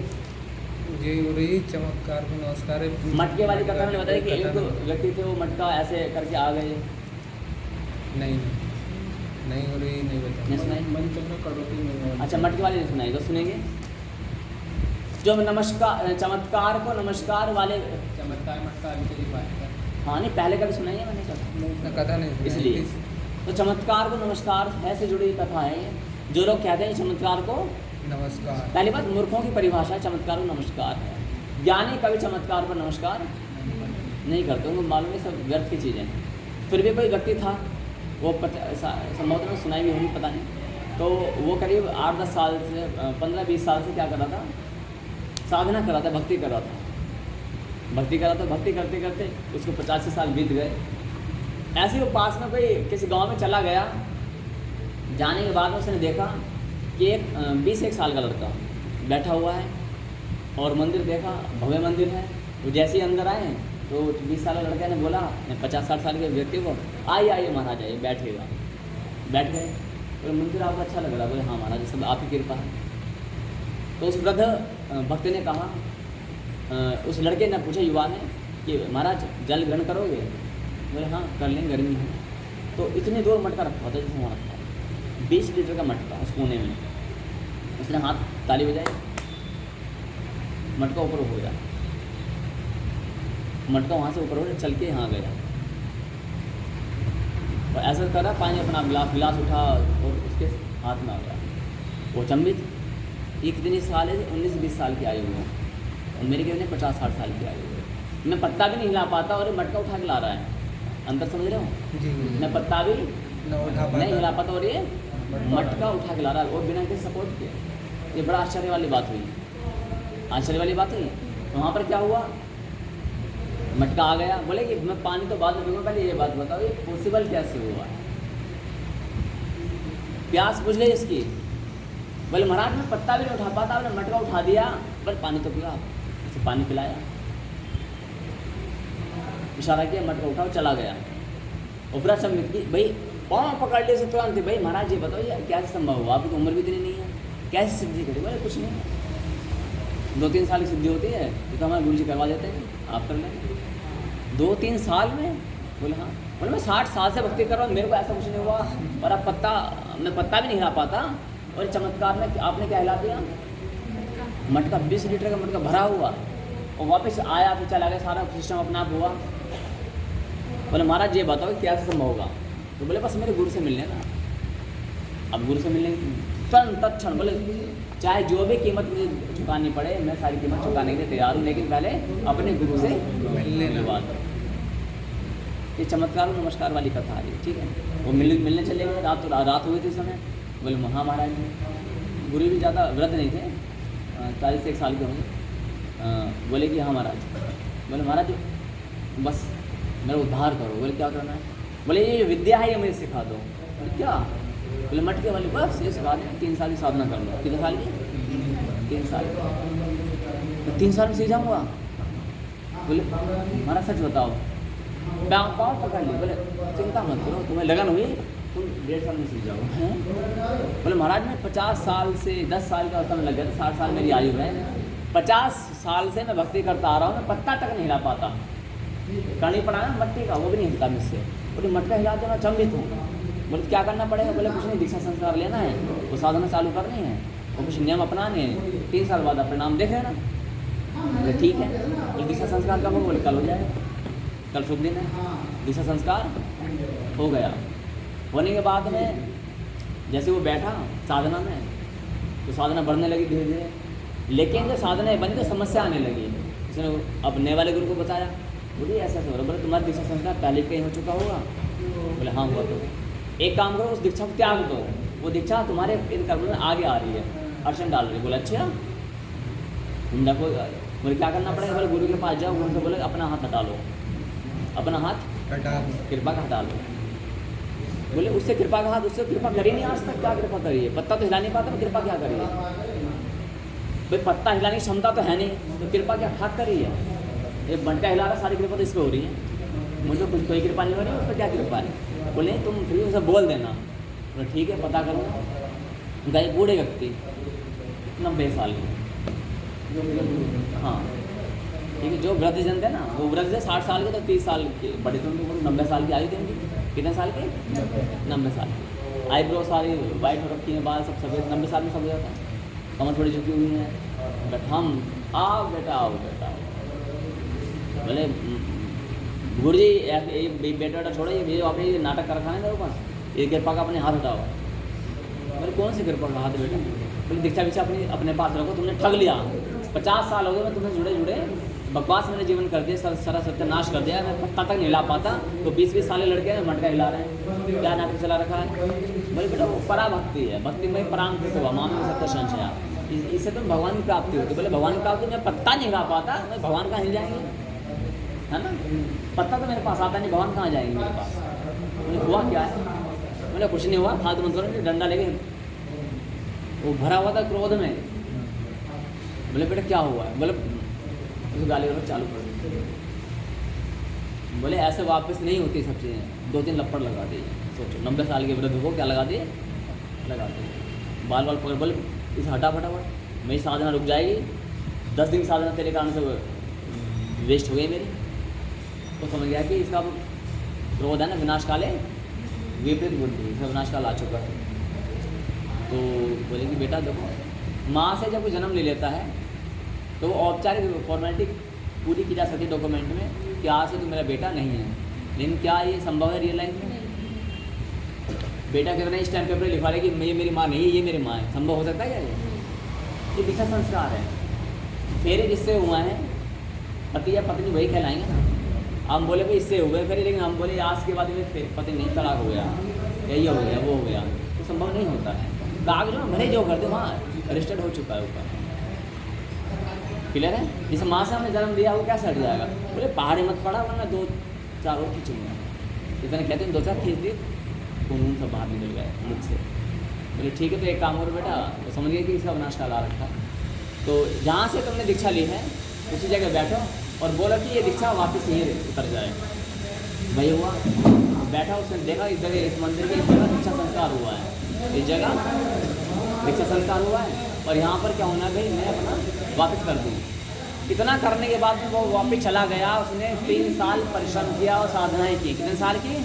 जी हो रही चमत्कार को नमस्कार। मटके वाली कथा मैंने बताया कि एक व्यक्ति थे, वो मटका ऐसे करके आ गए। नहीं हो रही, नहीं बता। नहीं सुनाई? अच्छा, मटके वाली नहीं सुनाई तो सुनेंगे। जो नमस्कार चमत्कार को नमस्कार वाले चमत्कार मटका हाँ नहीं, पहले कभी सुनाई है मैंने कथा नहीं, इसलिए। तो चमत्कार को नमस्कार ऐसे जुड़ी कथा है ये। जो लोग कहते हैं चमत्कार को नमस्कार, पहली बात मूर्खों की परिभाषा है चमत्कार को नमस्कार है। ज्ञानी कभी चमत्कार पर नमस्कार नहीं करते, उनको मालूम है सब व्यर्थ की चीज़ें। फिर भी कोई व्यक्ति था, वो संभवतः में सुनाई भी होगी, पता नहीं। तो वो करीब 8-10 साल से 15-20 साल से क्या कर रहा था, साधना कर रहा था, भक्ति कर रहा था। भक्ति करते करते उसको 85 साल बीत गए। ऐसे ही वो पास में कोई किसी गांव में चला गया। जाने के बाद उसने देखा कि एक 21 साल का लड़का बैठा हुआ है और मंदिर देखा, भव्य मंदिर है। वो जैसे ही अंदर आए तो 20 साल का लड़के ने बोला 50-60 साल के व्यक्ति को, आइए महाराज आइए, बैठिएगा। बैठ गए। और मंदिर आपको अच्छा लग रहा है? बोले हाँ महाराज, सब आपकी कृपा है। तो उस वृद्ध भक्त ने कहा, उस लड़के ने पूछा, युवा ने, कि महाराज जल ग्रहण करोगे? बोले हाँ कर लेंगे, गर्मी है। तो इतनी दूर मटका रखा होता है जैसे वहाँ रखा है, 20 लीटर का मटका उस कोने में। उसने हाथ ताली बजाई, मटका ऊपर हो गया। मटका वहाँ से ऊपर हो चल के यहाँ गया और ऐसा करा, पानी अपना गिलास उठा और उसके हाथ में आ गया। वो चंबित, ये कितनी साल है? 19-20 साल की आयु है और मेरे कितने 50-60 साल की आयु है। मैं पत्ता भी नहीं हिला पाता और ये मटका उठा के ला रहा है। अंतर समझ रहे हो? जी मैं पत्ता भी नहीं हिला पाता और ये मटका उठा के ला रहा है और बिना किसी सपोर्ट के। ये बड़ा आश्चर्य वाली बात हुई, आश्चर्य वाली बात हुई। तो वहाँ पर क्या हुआ, मटका आ गया। बोले कि मैं पानी तो बाद में पीऊँगा, पहले ये बात बताओ, ये पॉसिबल कैसे हुआ? प्यास बुझ गई इसकी। बोले महाराज मैं पत्ता भी नहीं उठा पाता, आपने मटका उठा दिया, पर पानी तो पिया। उसे पानी पिलाया, इशारा किया, मटका उठा और चला गया। उपरा सम्मित की, भाई पाँव पकड़ लिए से तुरंत, भाई महाराज ये बताओ ये कैसे संभव हुआ? आपकी तो उम्र भी इतनी नहीं है, कैसे सिद्धि करी? बोले कुछ नहीं, 2-3 साल की सिद्धि होती है, ये तो हमारे गुरु जी करवा देते हैं, आप कर लेंगे 2-3 साल में। बोले हाँ। बोले मैं 60 साल से भक्ति कर रहा हूँ, मेरे को ऐसा कुछ नहीं हुआ। और अब मैं पत्ता भी नहीं हिला पाता और चमत्कार में आपने क्या हिला दिया? मटका 20 लीटर का मटका भरा हुआ और वापस आया, फिर चला गया, सारा सिस्टम अपना आप हुआ। बोले महाराज ये बताओ कैसे संभव होगा? तो बोले बस मेरे गुरु से मिलने ना। अब गुरु से मिलने तुरंत तत्क्षण बोले चाहे जो भी कीमत मुझे चुकानी पड़े, मैं सारी कीमत चुकाने के लिए तैयार हूँ, लेकिन पहले अपने गुरु से मिलने की बात। ये चमत्कार और नमस्कार वाली कथा आ रही है, ठीक है। वो मिलने चले गए, रात हुई थी समय। बोले हाँ महाराज, गुरु भी ज़्यादा वृद्ध नहीं थे, 40 साल के होंगे। बोले कि हाँ महाराज। बोले महाराज बस मेरा उद्धार करो। बोले क्या करना है? बोले ये विद्या है, ये मुझे सिखा दो। बोले क्या? बोले मटके वाली, बस ये सिखा दें, 3 साल की साधना कर लो। कितने साल की? 3 साल। तो 3 साल में सीधा हुआ? बोले हमारा सच बताओ। पाँव पकड़ ली। बोले चिंता मत करो, तुम्हें लगन हुई, तुम 1.5 साल में सीख जाओ। बोले महाराज मैं 50 साल से 10 साल का समय लग गया था, 60 साल मेरी आयु है, 50 साल से मैं भक्ति करता आ रहा हूँ, मैं पत्ता तक नहीं हिला पाता। करनी पड़ा ना मट्टी का, वो भी नहीं हिलता मुझसे। बोले मटका हिला दो, मैं चंबित हूँ। बोले क्या करना पड़ेगा? बोले कुछ नहीं, दीक्षा संस्कार लेना है, वो साधना चालू करनी है, वो कुछ नियम अपनाने हैं, 3 साल बाद परिणाम देख लेना। बोले ठीक है। बोले दीक्षा संस्कार कब हो? बोले कल हो जाएगा। कल शुभ दिन है, दीक्षा संस्कार हो गया। होने के बाद में जैसे वो बैठा साधना में, तो साधना बढ़ने लगी धीरे धीरे, लेकिन जब साधना बनी तो समस्या आने लगी। उसने अब नए वाले गुरु को बताया, बोलिए ऐसा हो रहा, बोले तुम्हारा दीक्षा संस्कार पहले कहीं हो चुका होगा। बोले हाँ हुआ। तो एक काम करो, उस दीक्षा को त्याग दो, वो दीक्षा तुम्हारे इन कर्म में आगे आ रही है, अड़चन डाल रही है। बोले अच्छा, बोले क्या करना पड़ेगा? बोले गुरु के पास जाओ, गुरु से बोले अपना हाथ हटा लो, अपना हाथ हटा दो, कृपा का हटा लो। बोले उससे कृपा का हाथ, उससे कृपा करी नहीं आज तक, क्या कृपा करी है? पत्ता तो हिला नहीं पाता, तो कृपा क्या करी है? भाई पत्ता हिलाने की क्षमता तो है नहीं, तो कृपा क्या हाथ करी है? ये बंटा हिला रहा, सारी कृपा तो इस पर हो रही है, मुझे कुछ कोई कृपा नहीं हो रही, उस पर क्या कृपा है? बोले तुम फिर उसे बोल देना। बोले ठीक है, पता करूँगा। गए बूढ़े व्यक्ति 90 साल के, हाँ ठीक है, जो वृद्धजन थे ना, वो वृद्ध थे 60 साल के, तो 30 साल के बड़े थे, उनको 90 साल की आयु थी उनकी। कितने साल के? 90 साल की। आईब्रो सारी वाइट हो रखी है, बाल सब सफ़ेद, 90 साल में सब हो जाता है, कमर थोड़ी झुकी हुई है। बट हम आओ बेटा, आओ बेटा, आओ। बोले गुरु जी ये बेटा छोड़ो, ये आपने ये नाटक कर रखा है मेरे पास, ये कृपा का अपने हाथ हटाओ। बोले कौन सी कृपा का हाथ बेटा? बोले दीक्षा विक्षा अपने पास रखो, तुमने ठग लिया। 50 साल हो गए मैं तुम्हें जुड़े जुड़े, बकवास मैंने जीवन कर दिया, सारा सत्यानाश कर दिया, मैं पत्ता तक नहीं हिला पाता, तो 20-20 साल लड़के हैं मटका हिला रहे हैं, क्या नाटक चला रखा है? बोले बेटा वो पराभक्ति है, भक्ति में परांकृत हुआ, माम में सत्य संशय, इससे तो भगवान की प्राप्ति होती। बोले भगवान की प्राप्ति मैं पत्ता नहीं हिला पाता, मैं भगवान कहाँ हिल जाएंगे, है ना? पत्ता तो मेरे पास आता नहीं, भगवान कहाँ जाएंगे मेरे पास? बोले हुआ क्या है? बोले कुछ नहीं हुआ, फालतू मत करो, डंडा लेके वो भरा हुआ था क्रोध में। बोले बेटा क्या हुआ है? बोले उस गाली वाला चालू कर दी। बोले ऐसे वापस नहीं होती सब चीज़ें, 2-3 लपड़ लगा दिए। सोचो 90 साल के वृद्ध को क्या लगा दिए, लगा दिए, बाल बाल पकड़। बोले इसे हटा फटाफट, मेरी साधना रुक जाएगी, 10 दिन साधना तेरे कारण से वेस्ट हो गई मेरी। तो समझ गया कि इसका क्रोध है ना, विनाश काले विपरीत बुद्धि, इसका विनाश काल आ चुका है। तो बोले कि बेटा देखो, माँ से जब वो जन्म ले लेता है तो वो औपचारिक फॉर्मेलिटी पूरी की जा सकती है डॉक्यूमेंट में कि आज से तो मेरा बेटा नहीं है, लेकिन क्या ये संभव है रियल लाइफ में? बेटा कितना इस टाइम पेपर लिखवा रहे कि ये मेरी माँ नहीं है, ये मेरी माँ है, संभव हो सकता है क्या? ये दीक्षा संस्कार है। फेरे जिससे हुआ है, पति या पत्नी वही कहलाएंगे ना। हम बोले भाई इससे हुए फेरे, लेकिन हम बोले आज के बाद में पति नहीं, तलाक हो गया, यही हो गया, वो हो गया, तो संभव नहीं होता है। कागज में भले जो कर दो, वहाँ रजिस्टर्ड हो चुका है ऊपर, क्लियर है? जिस माँ से हमने जन्म दिया वो कैसे हट जाएगा? बोले पहाड़ी मत पड़ा, वरना 2-4 और खींचूंगा। इतने कहते हैं 2-4 खींच दिए, खून सब बाहर निकल गए मुझसे। बोले ठीक है, तो एक काम करो बेटा, तो समझ गए कि इसका विनाश काल आ रखा है, तो जहाँ से तुमने दीक्षा ली है उसी जगह बैठो और बोलो कि ये दीक्षा वापस यहीं उतर जाए। वही हुआ, बैठा, उसने देखा इस जगह, इस मंदिर के इस जगह दीक्षा संस्कार हुआ है, इस जगह दीक्षा संस्कार हुआ है, और यहाँ पर क्या होना भाई, मैं अपना वापस कर दूँ। इतना करने के बाद वो वापस चला गया, उसने 3 साल परिश्रम किया और साधनाएं की। कितने साल की?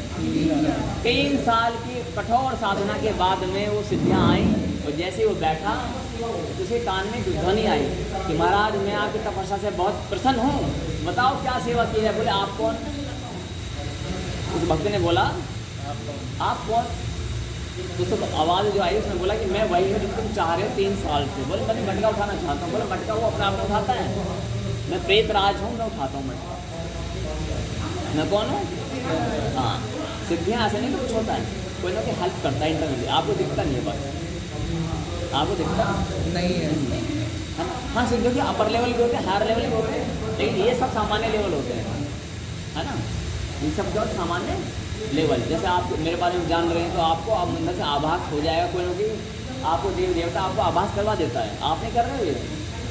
3 साल की कठोर साधना के बाद में वो सिद्धियाँ आई, और जैसे वो बैठा उसके कान में ध्वनि आई कि महाराज मैं आपकी तपस्या से बहुत प्रसन्न हूँ, बताओ क्या सेवा की है? बोले आप कौन? उस भक्त ने बोला आप कौन? तो सब आवाज़ जो आई उसने बोला कि मैं वही हूँ जिसको तुम चाह रहे हो 3 साल से। बोले मैं मटका उठाना चाहता हूँ। बोले मटका वो अपने आप में उठाता है, मैं प्रेत राज हूँ, मैं उठाता हूँ मटका। मैं कौन हूँ? हाँ, सिद्धियाँ ऐसे नहीं कुछ होता है, कोई ना कोई हेल्प करता है इंटरनली, आपको दिखता नहीं है, बस आपको दिखता नहीं है ना। हाँ, सिद्धियों के अपर लेवल के होते हैं, हायर लेवल के होते हैं, लेकिन ये सब सामान्य लेवल होते हैं, है ना? ये सब जो सामान्य लेवल, जैसे आप मेरे बारे में जान रहे हैं तो आपको अब अंदर से आभास हो जाएगा, कोई ना कोई आपको देव देवता आपको आभास करवा देता है। आप नहीं कर रहे हो ये,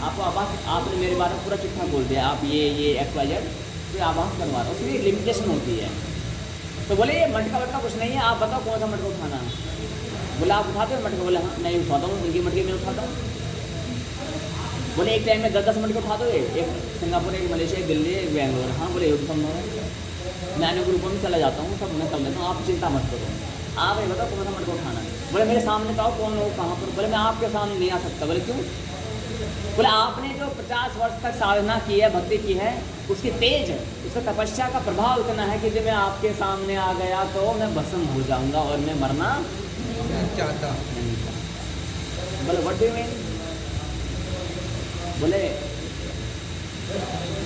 आपको आभास, आपने मेरे बारे में पूरा चिट्ठा बोल दिया, आप ये XYZ, तो आभास करवा रहा है, उसमें एक लिमिटेशन होती है। तो बोले ये मटका वटका कुछ नहीं है, आप बताओ कौन सा मटका उठाना है? बोले आप उठाते हो मटका? बोले हाँ, नहीं उठाता हूँ, उनकी मटके में उठाता हूँ। बोले एक टाइम में 10-10 मटके उठा दोगे? एक सिंगापुर, एक मलेशिया, एक दिल्ली, एक बेंगलोर। हाँ, बोले ये संभव है, मैं अन्य ग्रुपों में चला जाता हूँ, सब मैं कर लेता हूँ, आप चिंता मत करो, आप ये बताओ कौन सा मटका उठाना है? बोले मेरे सामने तो आओ, कौन हो, कहाँ पर? बोले मैं आपके सामने नहीं आ सकता। बोले क्यों? बोले आपने जो 50 वर्ष तक साधना की है, भक्ति की है, उसकी तेज, उसका तपस्या का प्रभाव इतना है कि जब मैं आपके सामने आ गया तो मैं भस्म हो जाऊंगा और मैं मरना चाहता। नहीं चाहता। बोले व्हाट डू यू मीन? बोले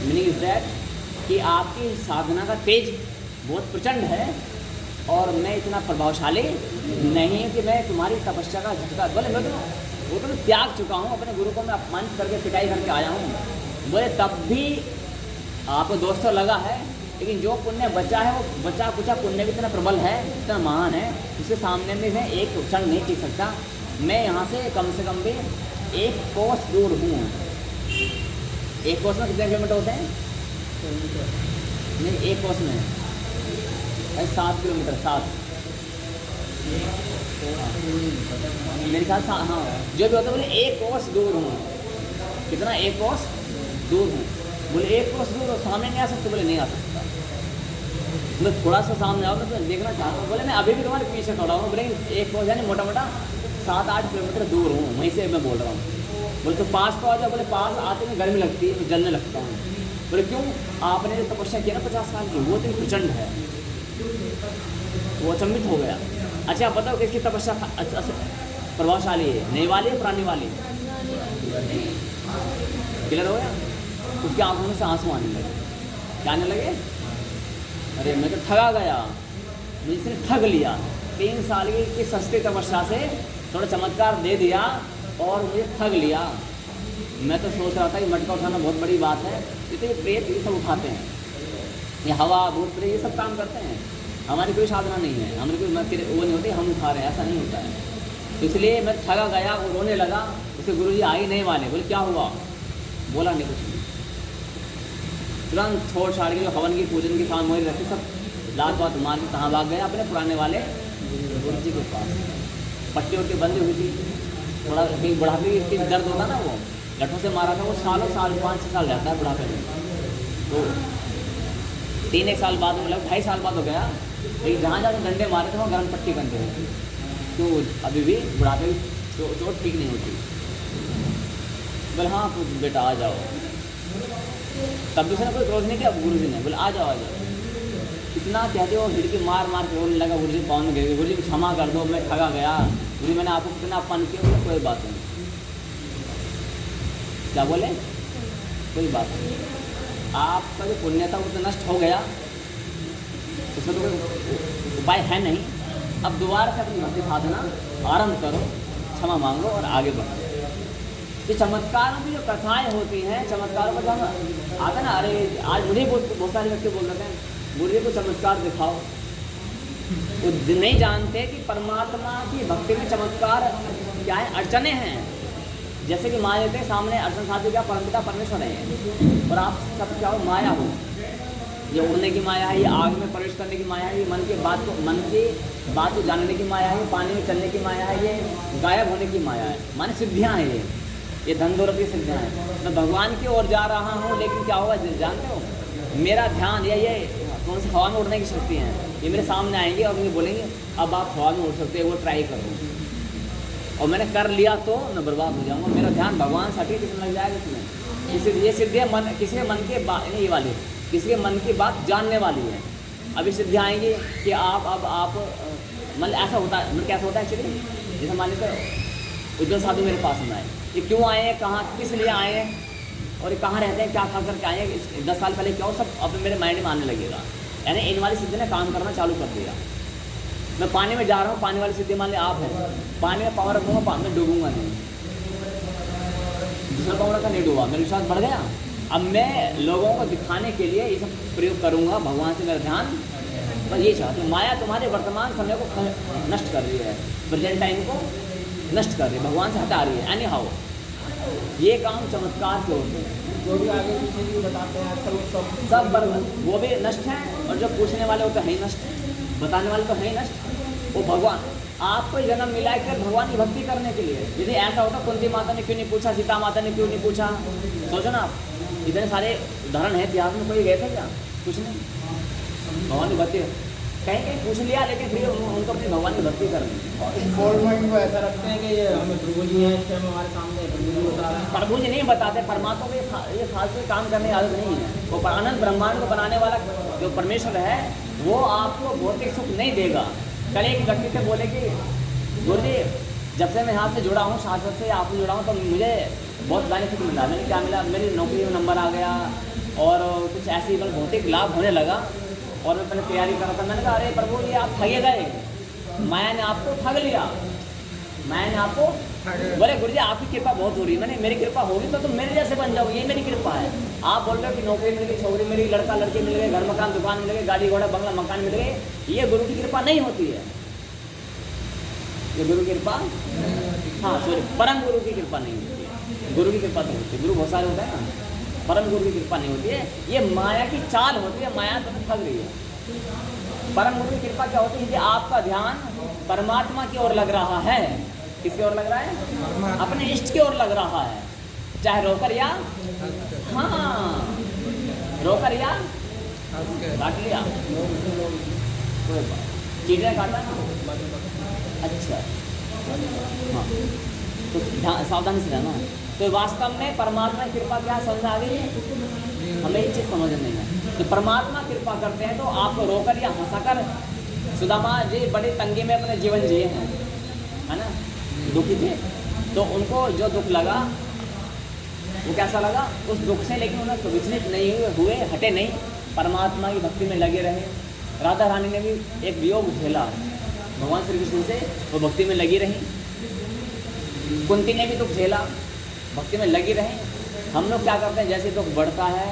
मीनिंग इज दैट कि आपकी साधना का तेज बहुत प्रचंड है और मैं इतना प्रभावशाली नहीं हूँ कि मैं तुम्हारी तपस्या का झटका। बोले मैं तो वो तो मैं त्याग चुका हूँ, अपने गुरु को मैं अपमानित करके पिटाई करके आया हूँ। बोले तब भी आपको दोष तो लगा है, लेकिन जो पुण्य बचा है वो बचा कुचा पुण्य भी इतना प्रबल है, इतना महान है, उसके सामने में मैं एक क्षण नहीं टिक सकता। मैं यहाँ से कम भी 1 कोस दूर हूँ। 1 कोस में कितने किलोमीटर होते हैं? नहीं, 1 कोस में 7 किलोमीटर, 7 मेरे ख्याल से। हाँ, जो भी होता है बोले 1 कोस दूर हूँ। कितना? 1 कोस दूर हूँ। बोले 1 कोस दूर हो, सामने नहीं आ सकते? बोले नहीं आ सकता। मैं थोड़ा सा सामने आओ, मैं तो देखना चाहता हूँ। बोले मैं अभी भी तुम्हारे पीछे खड़ा हूँ। बोले 1 कोस यानी मोटा मोटा 7-8 किलोमीटर दूर हूँ, वहीं से मैं बोल रहा हूँ। बोले तो पास तो आ जाओ। बोले पास आते में गर्मी लगती है, मैं जलने लगता हूँ। बोले क्यों? आपने जो तपस्या किया ना 50 साल की, वो तो प्रचंड है। वो अचंभित हो गया। अच्छा आप बताओ किसकी तपस्या प्रभावशाली है, नई वाली है पुरानी वाली? क्लियर हो गया? उसकी आंखों में से आंसू आने लगे। क्या आने लगे? अरे मैं तो ठगा गया, मुझसे ठग लिया। 3 साल की सस्ती तपस्या से थोड़ा चमत्कार दे दिया और मुझे ठग लिया। मैं तो सोच रहा था कि मटका उठाना बहुत बड़ी बात है, ये तो ये प्रेत ये सब उठाते हैं, ये हवा भूत प्रेत ये सब काम करते हैं। हमारी कोई साधना नहीं है, हमारी कोई वो नहीं होती, हम उठा रहे हैं, ऐसा नहीं होता है। तो इसलिए मैं ठगा गया। वो रोने लगा, उसके गुरुजी आ ही नहीं वाले। बोले क्या हुआ? बोला नहीं कुछ नहीं। तुरंत छोड़ छाड़ के जो हवन की पूजन की सामग्री रखी सब लात बात मार के कहाँ भाग गए? अपने पुराने वाले गुरु जी के पास। पट्टी वट्टी बंदी हुई थी, थोड़ा कहीं बुढ़ापे की दर्द होता ना, वो लठों से मारा था। वो सालों साल 5-6 साल रहता है बुढ़ापे में। तो 3-1 साल बाद, मतलब 2.5 साल बाद हो गया, लेकिन जहाँ जहाँ डंडे मारे थे वहाँ गर्म पट्टी बंदी हुई थी। तो अभी भी बुढ़ापे की चोट ठीक नहीं होती। बोले हाँ तो बेटा आ जाओ। तब भी उसने कोई क्रोध नहीं किया गुरु जी ने। बोले आ जाओ आ जाओ। इतना कहते हो खिड़की मार मार के रोने लगा। गुरु जी पाँव में गिर गए। गुरु जी क्षमा कर दो, मैं ठगा गया। गुरु जी मैंने आपको कितना अपमान किया? बोले कोई बात नहीं। क्या बोले? कोई बात नहीं। आपका जो पुण्य था वो तो नष्ट हो गया, उसमें तो कोई उपाय है नहीं। अब दोबारा से अपनी भक्ति साधना आरंभ करो, क्षमा मांगो और आगे बढ़ो। ये चमत्कारों की जो कथाएं होती हैं, चमत्कारों का जब आता ना, अरे आज मुझे बहुत सारे व्यक्ति बोल रहे हैं गुरु जी को चमत्कार दिखाओ। वो नहीं जानते कि परमात्मा की भक्ति में चमत्कार क्या है, अड़चने हैं। जैसे कि माया के सामने अर्चन साधु क्या परमपिता परमेश्वर है, और आप सब क्या हो? माया हो। ये उड़ने की माया है, ये आग में प्रवेश करने की माया है, ये मन की बात को जानने की माया है, ये पानी में चलने की माया है, ये गायब होने की माया है। माने सिद्धियाँ हैं, ये धन दौलत की सिद्धियाँ हैं। मैं भगवान की ओर जा रहा हूँ, लेकिन क्या होगा जानते हो? मेरा ध्यान ये कौन सी हवा में उड़ने की शक्ति है, ये मेरे सामने आएंगे और मुझे बोलेंगे अब आप हवा में उड़ सकते हो, वो ट्राई करो। और मैंने कर लिया तो मैं बर्बाद हो जाऊँगा। मेरा ध्यान भगवान साठी किसमें लग जाएगा? इसमें ये सिद्धियाँ मन किसी के मन के बात नहीं, ये वाली किसी के मन की बात जानने वाली है। अभी सिद्धियाँ आएंगी कि आप मतलब ऐसा होता है, मतलब कैसा होता है एक्चुअली? जैसे मान लीजिए उज्जवल साधु मेरे पास में आए, ये क्यों आए हैं, कहाँ किस लिए आए हैं, और ये कहाँ रहते हैं, क्या खा करके आए हैं, 10 साल पहले क्या हो, सब अब मेरे माइंड में आने लगेगा। यानी इन वाली सिद्धि ने काम करना चालू कर दिया। मैं पानी में जा रहा हूँ, पानी वाली सिद्धि मान लिया आप है, पानी में पाँव रखूँगा, पानी में डूबूंगा नहीं, दूसरा पाँव रखा नहीं डूबा, मेरा विश्वास बढ़ गया। अब मैं लोगों को दिखाने के लिए ये सब प्रयोग करूँगा, भगवान से मेरा ध्यान बस ये चाहती हूँ। माया तुम्हारे वर्तमान समय को नष्ट कर रही है, प्रेजेंट टाइम को नष्ट कर रही है, भगवान से हटा रही है। एनी हाउ ये काम चमत्कार के होते हैं, जो भी आगे पीछे भी बताते हैं आजकल सब वो भी नष्ट हैं, और जो पूछने वाले वो तो है ही नष्ट, बताने वाले तो है ही नष्ट। वो भगवान आपको जन्म मिला है कि भगवान की भक्ति करने के लिए। यदि ऐसा होता कुंती माता ने क्यों नहीं पूछा, सीता माता ने क्यों नहीं पूछा? सोचो ना आप, इतने सारे उदाहरण हैं इतिहास में, कोई गए थे क्या? कुछ नहीं, भगवान की भक्ति। कहीं कहीं पूछ लिया, लेकिन फिर उनको अपनी भगवान की भक्ति करनी। डिफॉल्ट माइंड को ऐसा रखते हैं कि ये हमें प्रभु जी हैं, इस टाइम हमारे सामने प्रभु जी बता रहे हैं। प्रभु जी नहीं बताते, परमात्मा को ये फालतू काम करने की आदत नहीं है। वो अनंत ब्रह्मांड को बनाने वाला जो परमेश्वर है वो आपको भौतिक सुख नहीं देगा। कल एक व्यक्ति से बोले कि गुरु जी जब से मैं यहाँ से जुड़ा हूँ, शाश्वत से आपसे जुड़ा हूँ, तो मुझे बहुत बेनिफिट मिला। मैंने क्या मिला, मेरी नौकरी में नंबर आ गया और कुछ ऐसी मतलब भौतिक लाभ होने लगा। और मैं पहले तैयारी कर रहा था, मैंने कहा अरे प्रभु ये आप ठगे गए, मैंने आपको ठग लिया, मैंने आपको। बोले गुरु जी आपकी कृपा बहुत हो रही है। मैंने मेरी कृपा होगी तो तुम मेरे जैसे बन जाओ, ये मेरी कृपा है। आप बोल रहे हो कि नौकरी मिल गई, छोकरी मिल गई, लड़का लड़की मिल गए, घर मकान दुकान मिल गई, गाड़ी घोड़ा बंगला मकान मिल गए, ये गुरु की कृपा नहीं होती है। ये गुरु की कृपा, हाँ सॉरी, परम गुरु की कृपा नहीं होती है। गुरु की कृपा तो होती है, गुरु बहुत सारे होता है ना, परम गुरु की कृपा नहीं होती है। ये माया की चाल होती है, माया तो ठग रही है। परम गुरु की कृपा क्या होती है कि आपका ध्यान परमात्मा की ओर लग रहा है। किसकी ओर लग रहा है? अपने इष्ट की ओर लग रहा है, चाहे रोकर या हाँ रोकर या काट लिया, कोई बात चीटियाँ काटा ना, अच्छा हाँ, तो सावधानी से रहना। तो वास्तव में परमात्मा की कृपा क्या समझ आ गई है? हमें ये चीज़ समझ नहीं है। तो परमात्मा कृपा करते हैं तो आपको रोकर या हंसाकर, सुदामा जी बड़ी तंगी में अपने जीवन जिए हैं, है ना, दुखी थे, तो उनको जो दुख लगा वो कैसा लगा उस दुख से, लेकिन उन्हें विचलित नहीं हुए, हटे नहीं, परमात्मा की भक्ति में लगे रहे। राधा रानी ने भी एक वियोग झेला भगवान श्री कृष्ण से, वो भक्ति में लगी रही। कुंती ने भी दुख झेला, भक्ति में लगी रही। हम लोग क्या करते हैं, जैसे दुख बढ़ता है,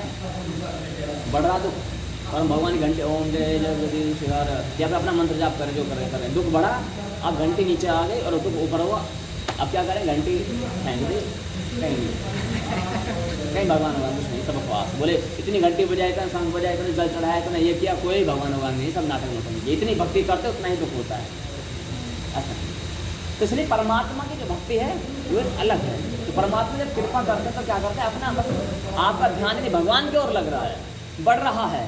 बढ़ रहा दुख और भगवान की घंटे ओम जय जय जगदीश शिवार या फिर अपना मंत्र जाप करें, जो करें, दुख बढ़ा, अब घंटी नीचे आ गई और दुख ऊपर हुआ, अब क्या करें, घंटी फेंक दी, कहीं भगवान भगवान कुछ नहीं, सब बकवास। बोले इतनी घंटी बजाए था, शंख बजाए था, जल चढ़ाया था, ये किया, कोई भगवान भगवान नहीं, सब नाटक होता है। इतनी भक्ति करते उतना ही दुख होता है, ऐसा। तो इसलिए परमात्मा की जो भक्ति है वो अलग है। तो परमात्मा जब कृपा करते हैं तो क्या करते हैं, अपना बस आपका ध्यान यदि भगवान की ओर लग रहा है, बढ़ रहा है,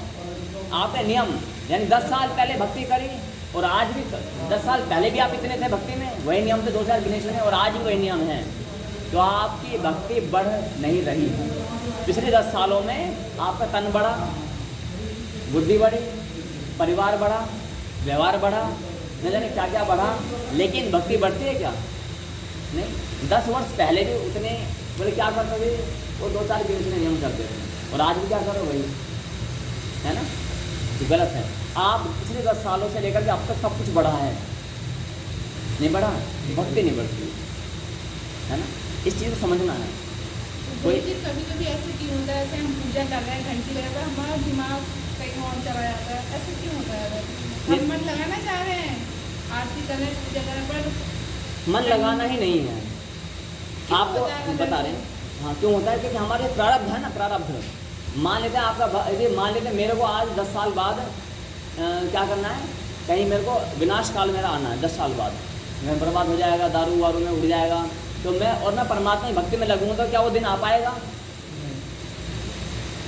आपने नियम यानी 10 साल पहले भक्ति करी और आज भी 10 साल पहले भी आप इतने थे भक्ति में, वही नियम थे 2-4 गिने चुने और आज भी वही नियम है, तो आपकी भक्ति बढ़ नहीं रही है। पिछले 10 सालों में आपका तन बढ़ा, बुद्धि बढ़ी, परिवार बढ़ा, व्यवहार बढ़ा, न जाने क्या क्या बढ़ा, लेकिन भक्ति बढ़ती है क्या? नहीं। 10 वर्ष पहले भी उतने बोले क्या करते थे, वो 2-4 गिने चुने नियम करते थे और आज भी क्या करो वही, है ना, तो गलत है। आप पिछले 10 सालों से लेकर के अब तक सब कुछ बढ़ा है, नहीं बढ़ा, भक्ति नहीं बढ़ती है ना, इस चीज़ को समझना है। कोई कभी कभी ऐसे क्यों होता है, ऐसे हम पूजा कर रहे हैं, घंटी लगा, हमारा दिमाग कहीं और चला जाता है, ऐसे क्यों होता है? हम मन लगाना चाह रहे हैं, आरती करें, पूजा करें, पर मन लगाना ही नहीं है, आपको बता रहे हैं। हाँ, क्यों होता है? क्योंकि हमारे प्रारब्ध है ना, प्रारब्ध। मान लेते हैं आपका, ये मान लेते हैं मेरे को आज 10 साल बाद क्या करना है, कहीं मेरे को विनाश काल मेरा आना है, 10 साल बाद मैं बर्बाद हो जाएगा, दारू वारू में उड़ जाएगा, तो मैं परमात्मा की भक्ति में लगूंगा तो क्या वो दिन आ पाएगा?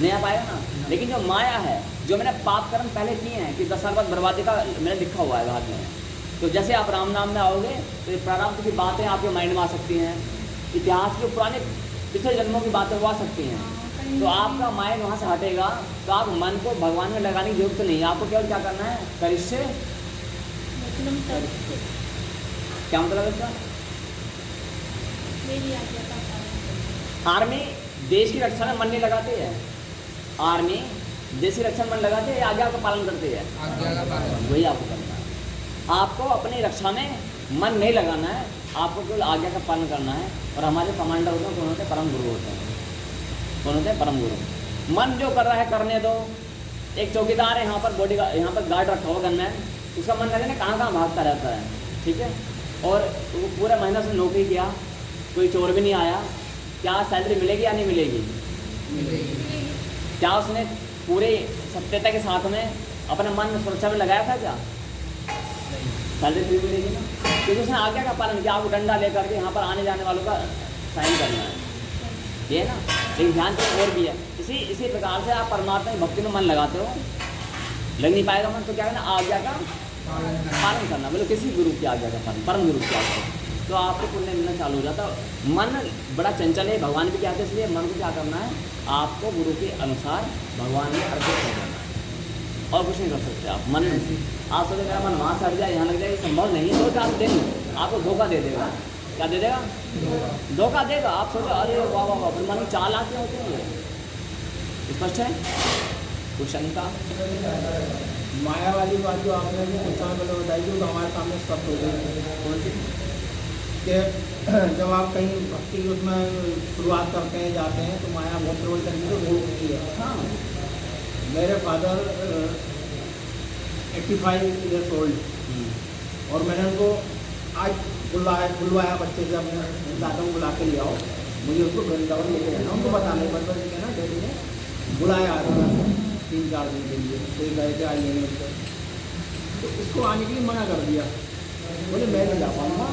नहीं आ पाएगा ना। लेकिन जो माया है, जो मैंने पाप कर्म पहले किए हैं कि 10 साल बाद बर्बादी का मैंने लिखा हुआ है हाथ में, तो जैसे आप राम नाम में आओगे तो ये प्रारब्ध की बातें आपके माइंड में आ सकती हैं, इतिहास के पुराने पिछले जन्मों की बातें आ सकती हैं, तो आपका माइंड वहाँ से हटेगा, तो आप मन को भगवान में लगाने की जरूरत नहीं है। आपको केवल क्या करना है, करिष्य, क्या मतलब है इसका? आर्मी देश की रक्षा में मन नहीं लगाते है, आर्मी देश की रक्षा में मन लगाते हैं, आज्ञा का पालन करते हैं, आज्ञा का पालन, वही आपको करना है। आपको अपनी रक्षा में मन नहीं लगाना है, आपको केवल आज्ञा का पालन करना है। और हमारे कमांडर होते हैं, कौन होते हैं? परम गुरु होते हैं। कौन होते हैं? परम गुरु। मन जो कर रहा है करने दो। एक चौकीदार है यहाँ पर, बॉडी का यहाँ पर गार्ड रखा हुआ गनमैन, उसका मन लगे ना कहाँ कहाँ भागता रहता है, ठीक है, और वो पूरा महीना से नौकरी किया, कोई चोर भी नहीं आया, क्या सैलरी मिलेगी या नहीं मिलेगी? क्या उसने पूरे सत्यता के साथ में अपने मन सुरक्षा में लगाया था? क्या सैलरी फ्री मिलेगी ना? क्योंकि उसने आज्ञा का पालन किया। आपको डंडा लेकर के यहाँ पर आने जाने वालों का साइन करना है, ये ना। लेकिन ध्यान तो और भी है। इसी प्रकार से आप परमात्मा की भक्ति में मन लगाते हो, लग नहीं पाएगा मन, तो क्या करना, आज्ञा का पालन करना, मतलब किसी गुरु की आज्ञा का पालन, परम गुरु की आज्ञा, तो आपको पुण्य मिलना चालू हो जाता। मन बड़ा चंचल है, भगवान भी क्या कहते हैं, इसलिए मन को क्या करना है, आपको गुरु के अनुसार भगवान में अर्पित कर देना है, और कुछ नहीं कर सकते आप। मन आप सोचे मेरा मन वहाँ से हट जाए, यहाँ लग जाए, ये संभव नहीं है, तो आप देंगे, आपको धोखा दे देगा। क्या दे देगा? धोखा देगा। आप सोचो अरे वाह वाह वाह, फिर मन चाल आते होते हैं। स्पष्ट है? कुछ शंका? माया वाली बात जो आपने कुछ समय पहले बताई थी, तो हमारे सामने सब हो गई। कौन सी? कि जब आप कहीं भक्ति उसमें शुरुआत करते हैं, जाते हैं, तो माया बहुत प्रबल तरीके से रोकती है। हाँ, मेरे फादर 85 ईयर्स ओल्ड, और मैंने उनको आज बुलवाया बच्चे से, अपने दादा को बुला के ले आओ, मुझे उसको वृंदावन लेके जाना, उनको बताने पर कहना डैडी ने बुलाया था 3-4 दिन के लिए, कोई गए थे आइए नहीं उसको, तो इसको आने के लिए मना कर दिया। बोले मैं नहीं जा पाऊँगा।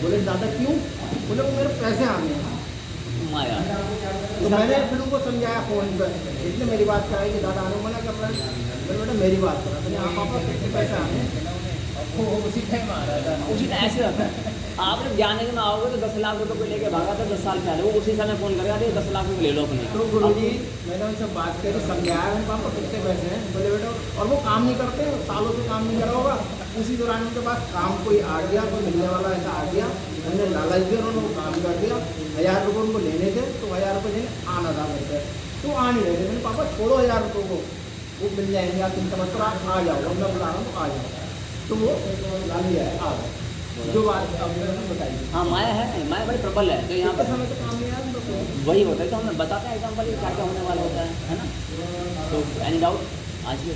बोले दादा क्यों? बोले वो मेरे पैसे आने हैं। माया। तो मैंने फिर उनको समझाया फ़ोन पर, इसलिए मेरी बात कराई कि दादा आने मना कर रहा है। मैंने बेटा मेरी बात करा, मैंने आप पापा कितने पैसे आने हैं? वो उसी टाइम आ रहा था। उसी टाइम ऐसे रहता है। आपने जाने में आओगे तो 10 लाख रुपये को लेके भागा था 10 साल पहले, वो उसी समय फ़ोन करेगा, अरे 10 लाख रुपये ले लो अपने। तो गुरुजी मैंने उनसे बात करी, समझाया, मैंने पापा कितने पैसे हैं? बोले बेटा, और वो काम नहीं करते, सालों से काम नहीं करा होगा, उसी दौरान उनके पास काम कोई आ गया, कोई मिलने वाला ऐसा आ गया, उन्होंने लालच दिया, उन्होंने वो काम कर दिया। 1000 रुपये उनको लेने थे, तो 1000 रुपये लेने आना था मेरे पे, तो आ नहीं रहे थे। मैंने पापा छोड़ो 1000 रुपये को, वो मिल जाएंगे, आप चिंता मत करो, आप आ जाओ, मैं बुला रहा हूँ तो आ जाओ। तो वो लाली है, आ गए। जो बात आपने बताई, हाँ माया है, माया बड़ी प्रबल है। तो यहाँ कितने पर समय तो काम नहीं आया तो वही होता है, तो हमें बताते हैं एग्जाम्पल क्या क्या होने वाला होता है ना। तो एनी डाउट आज भी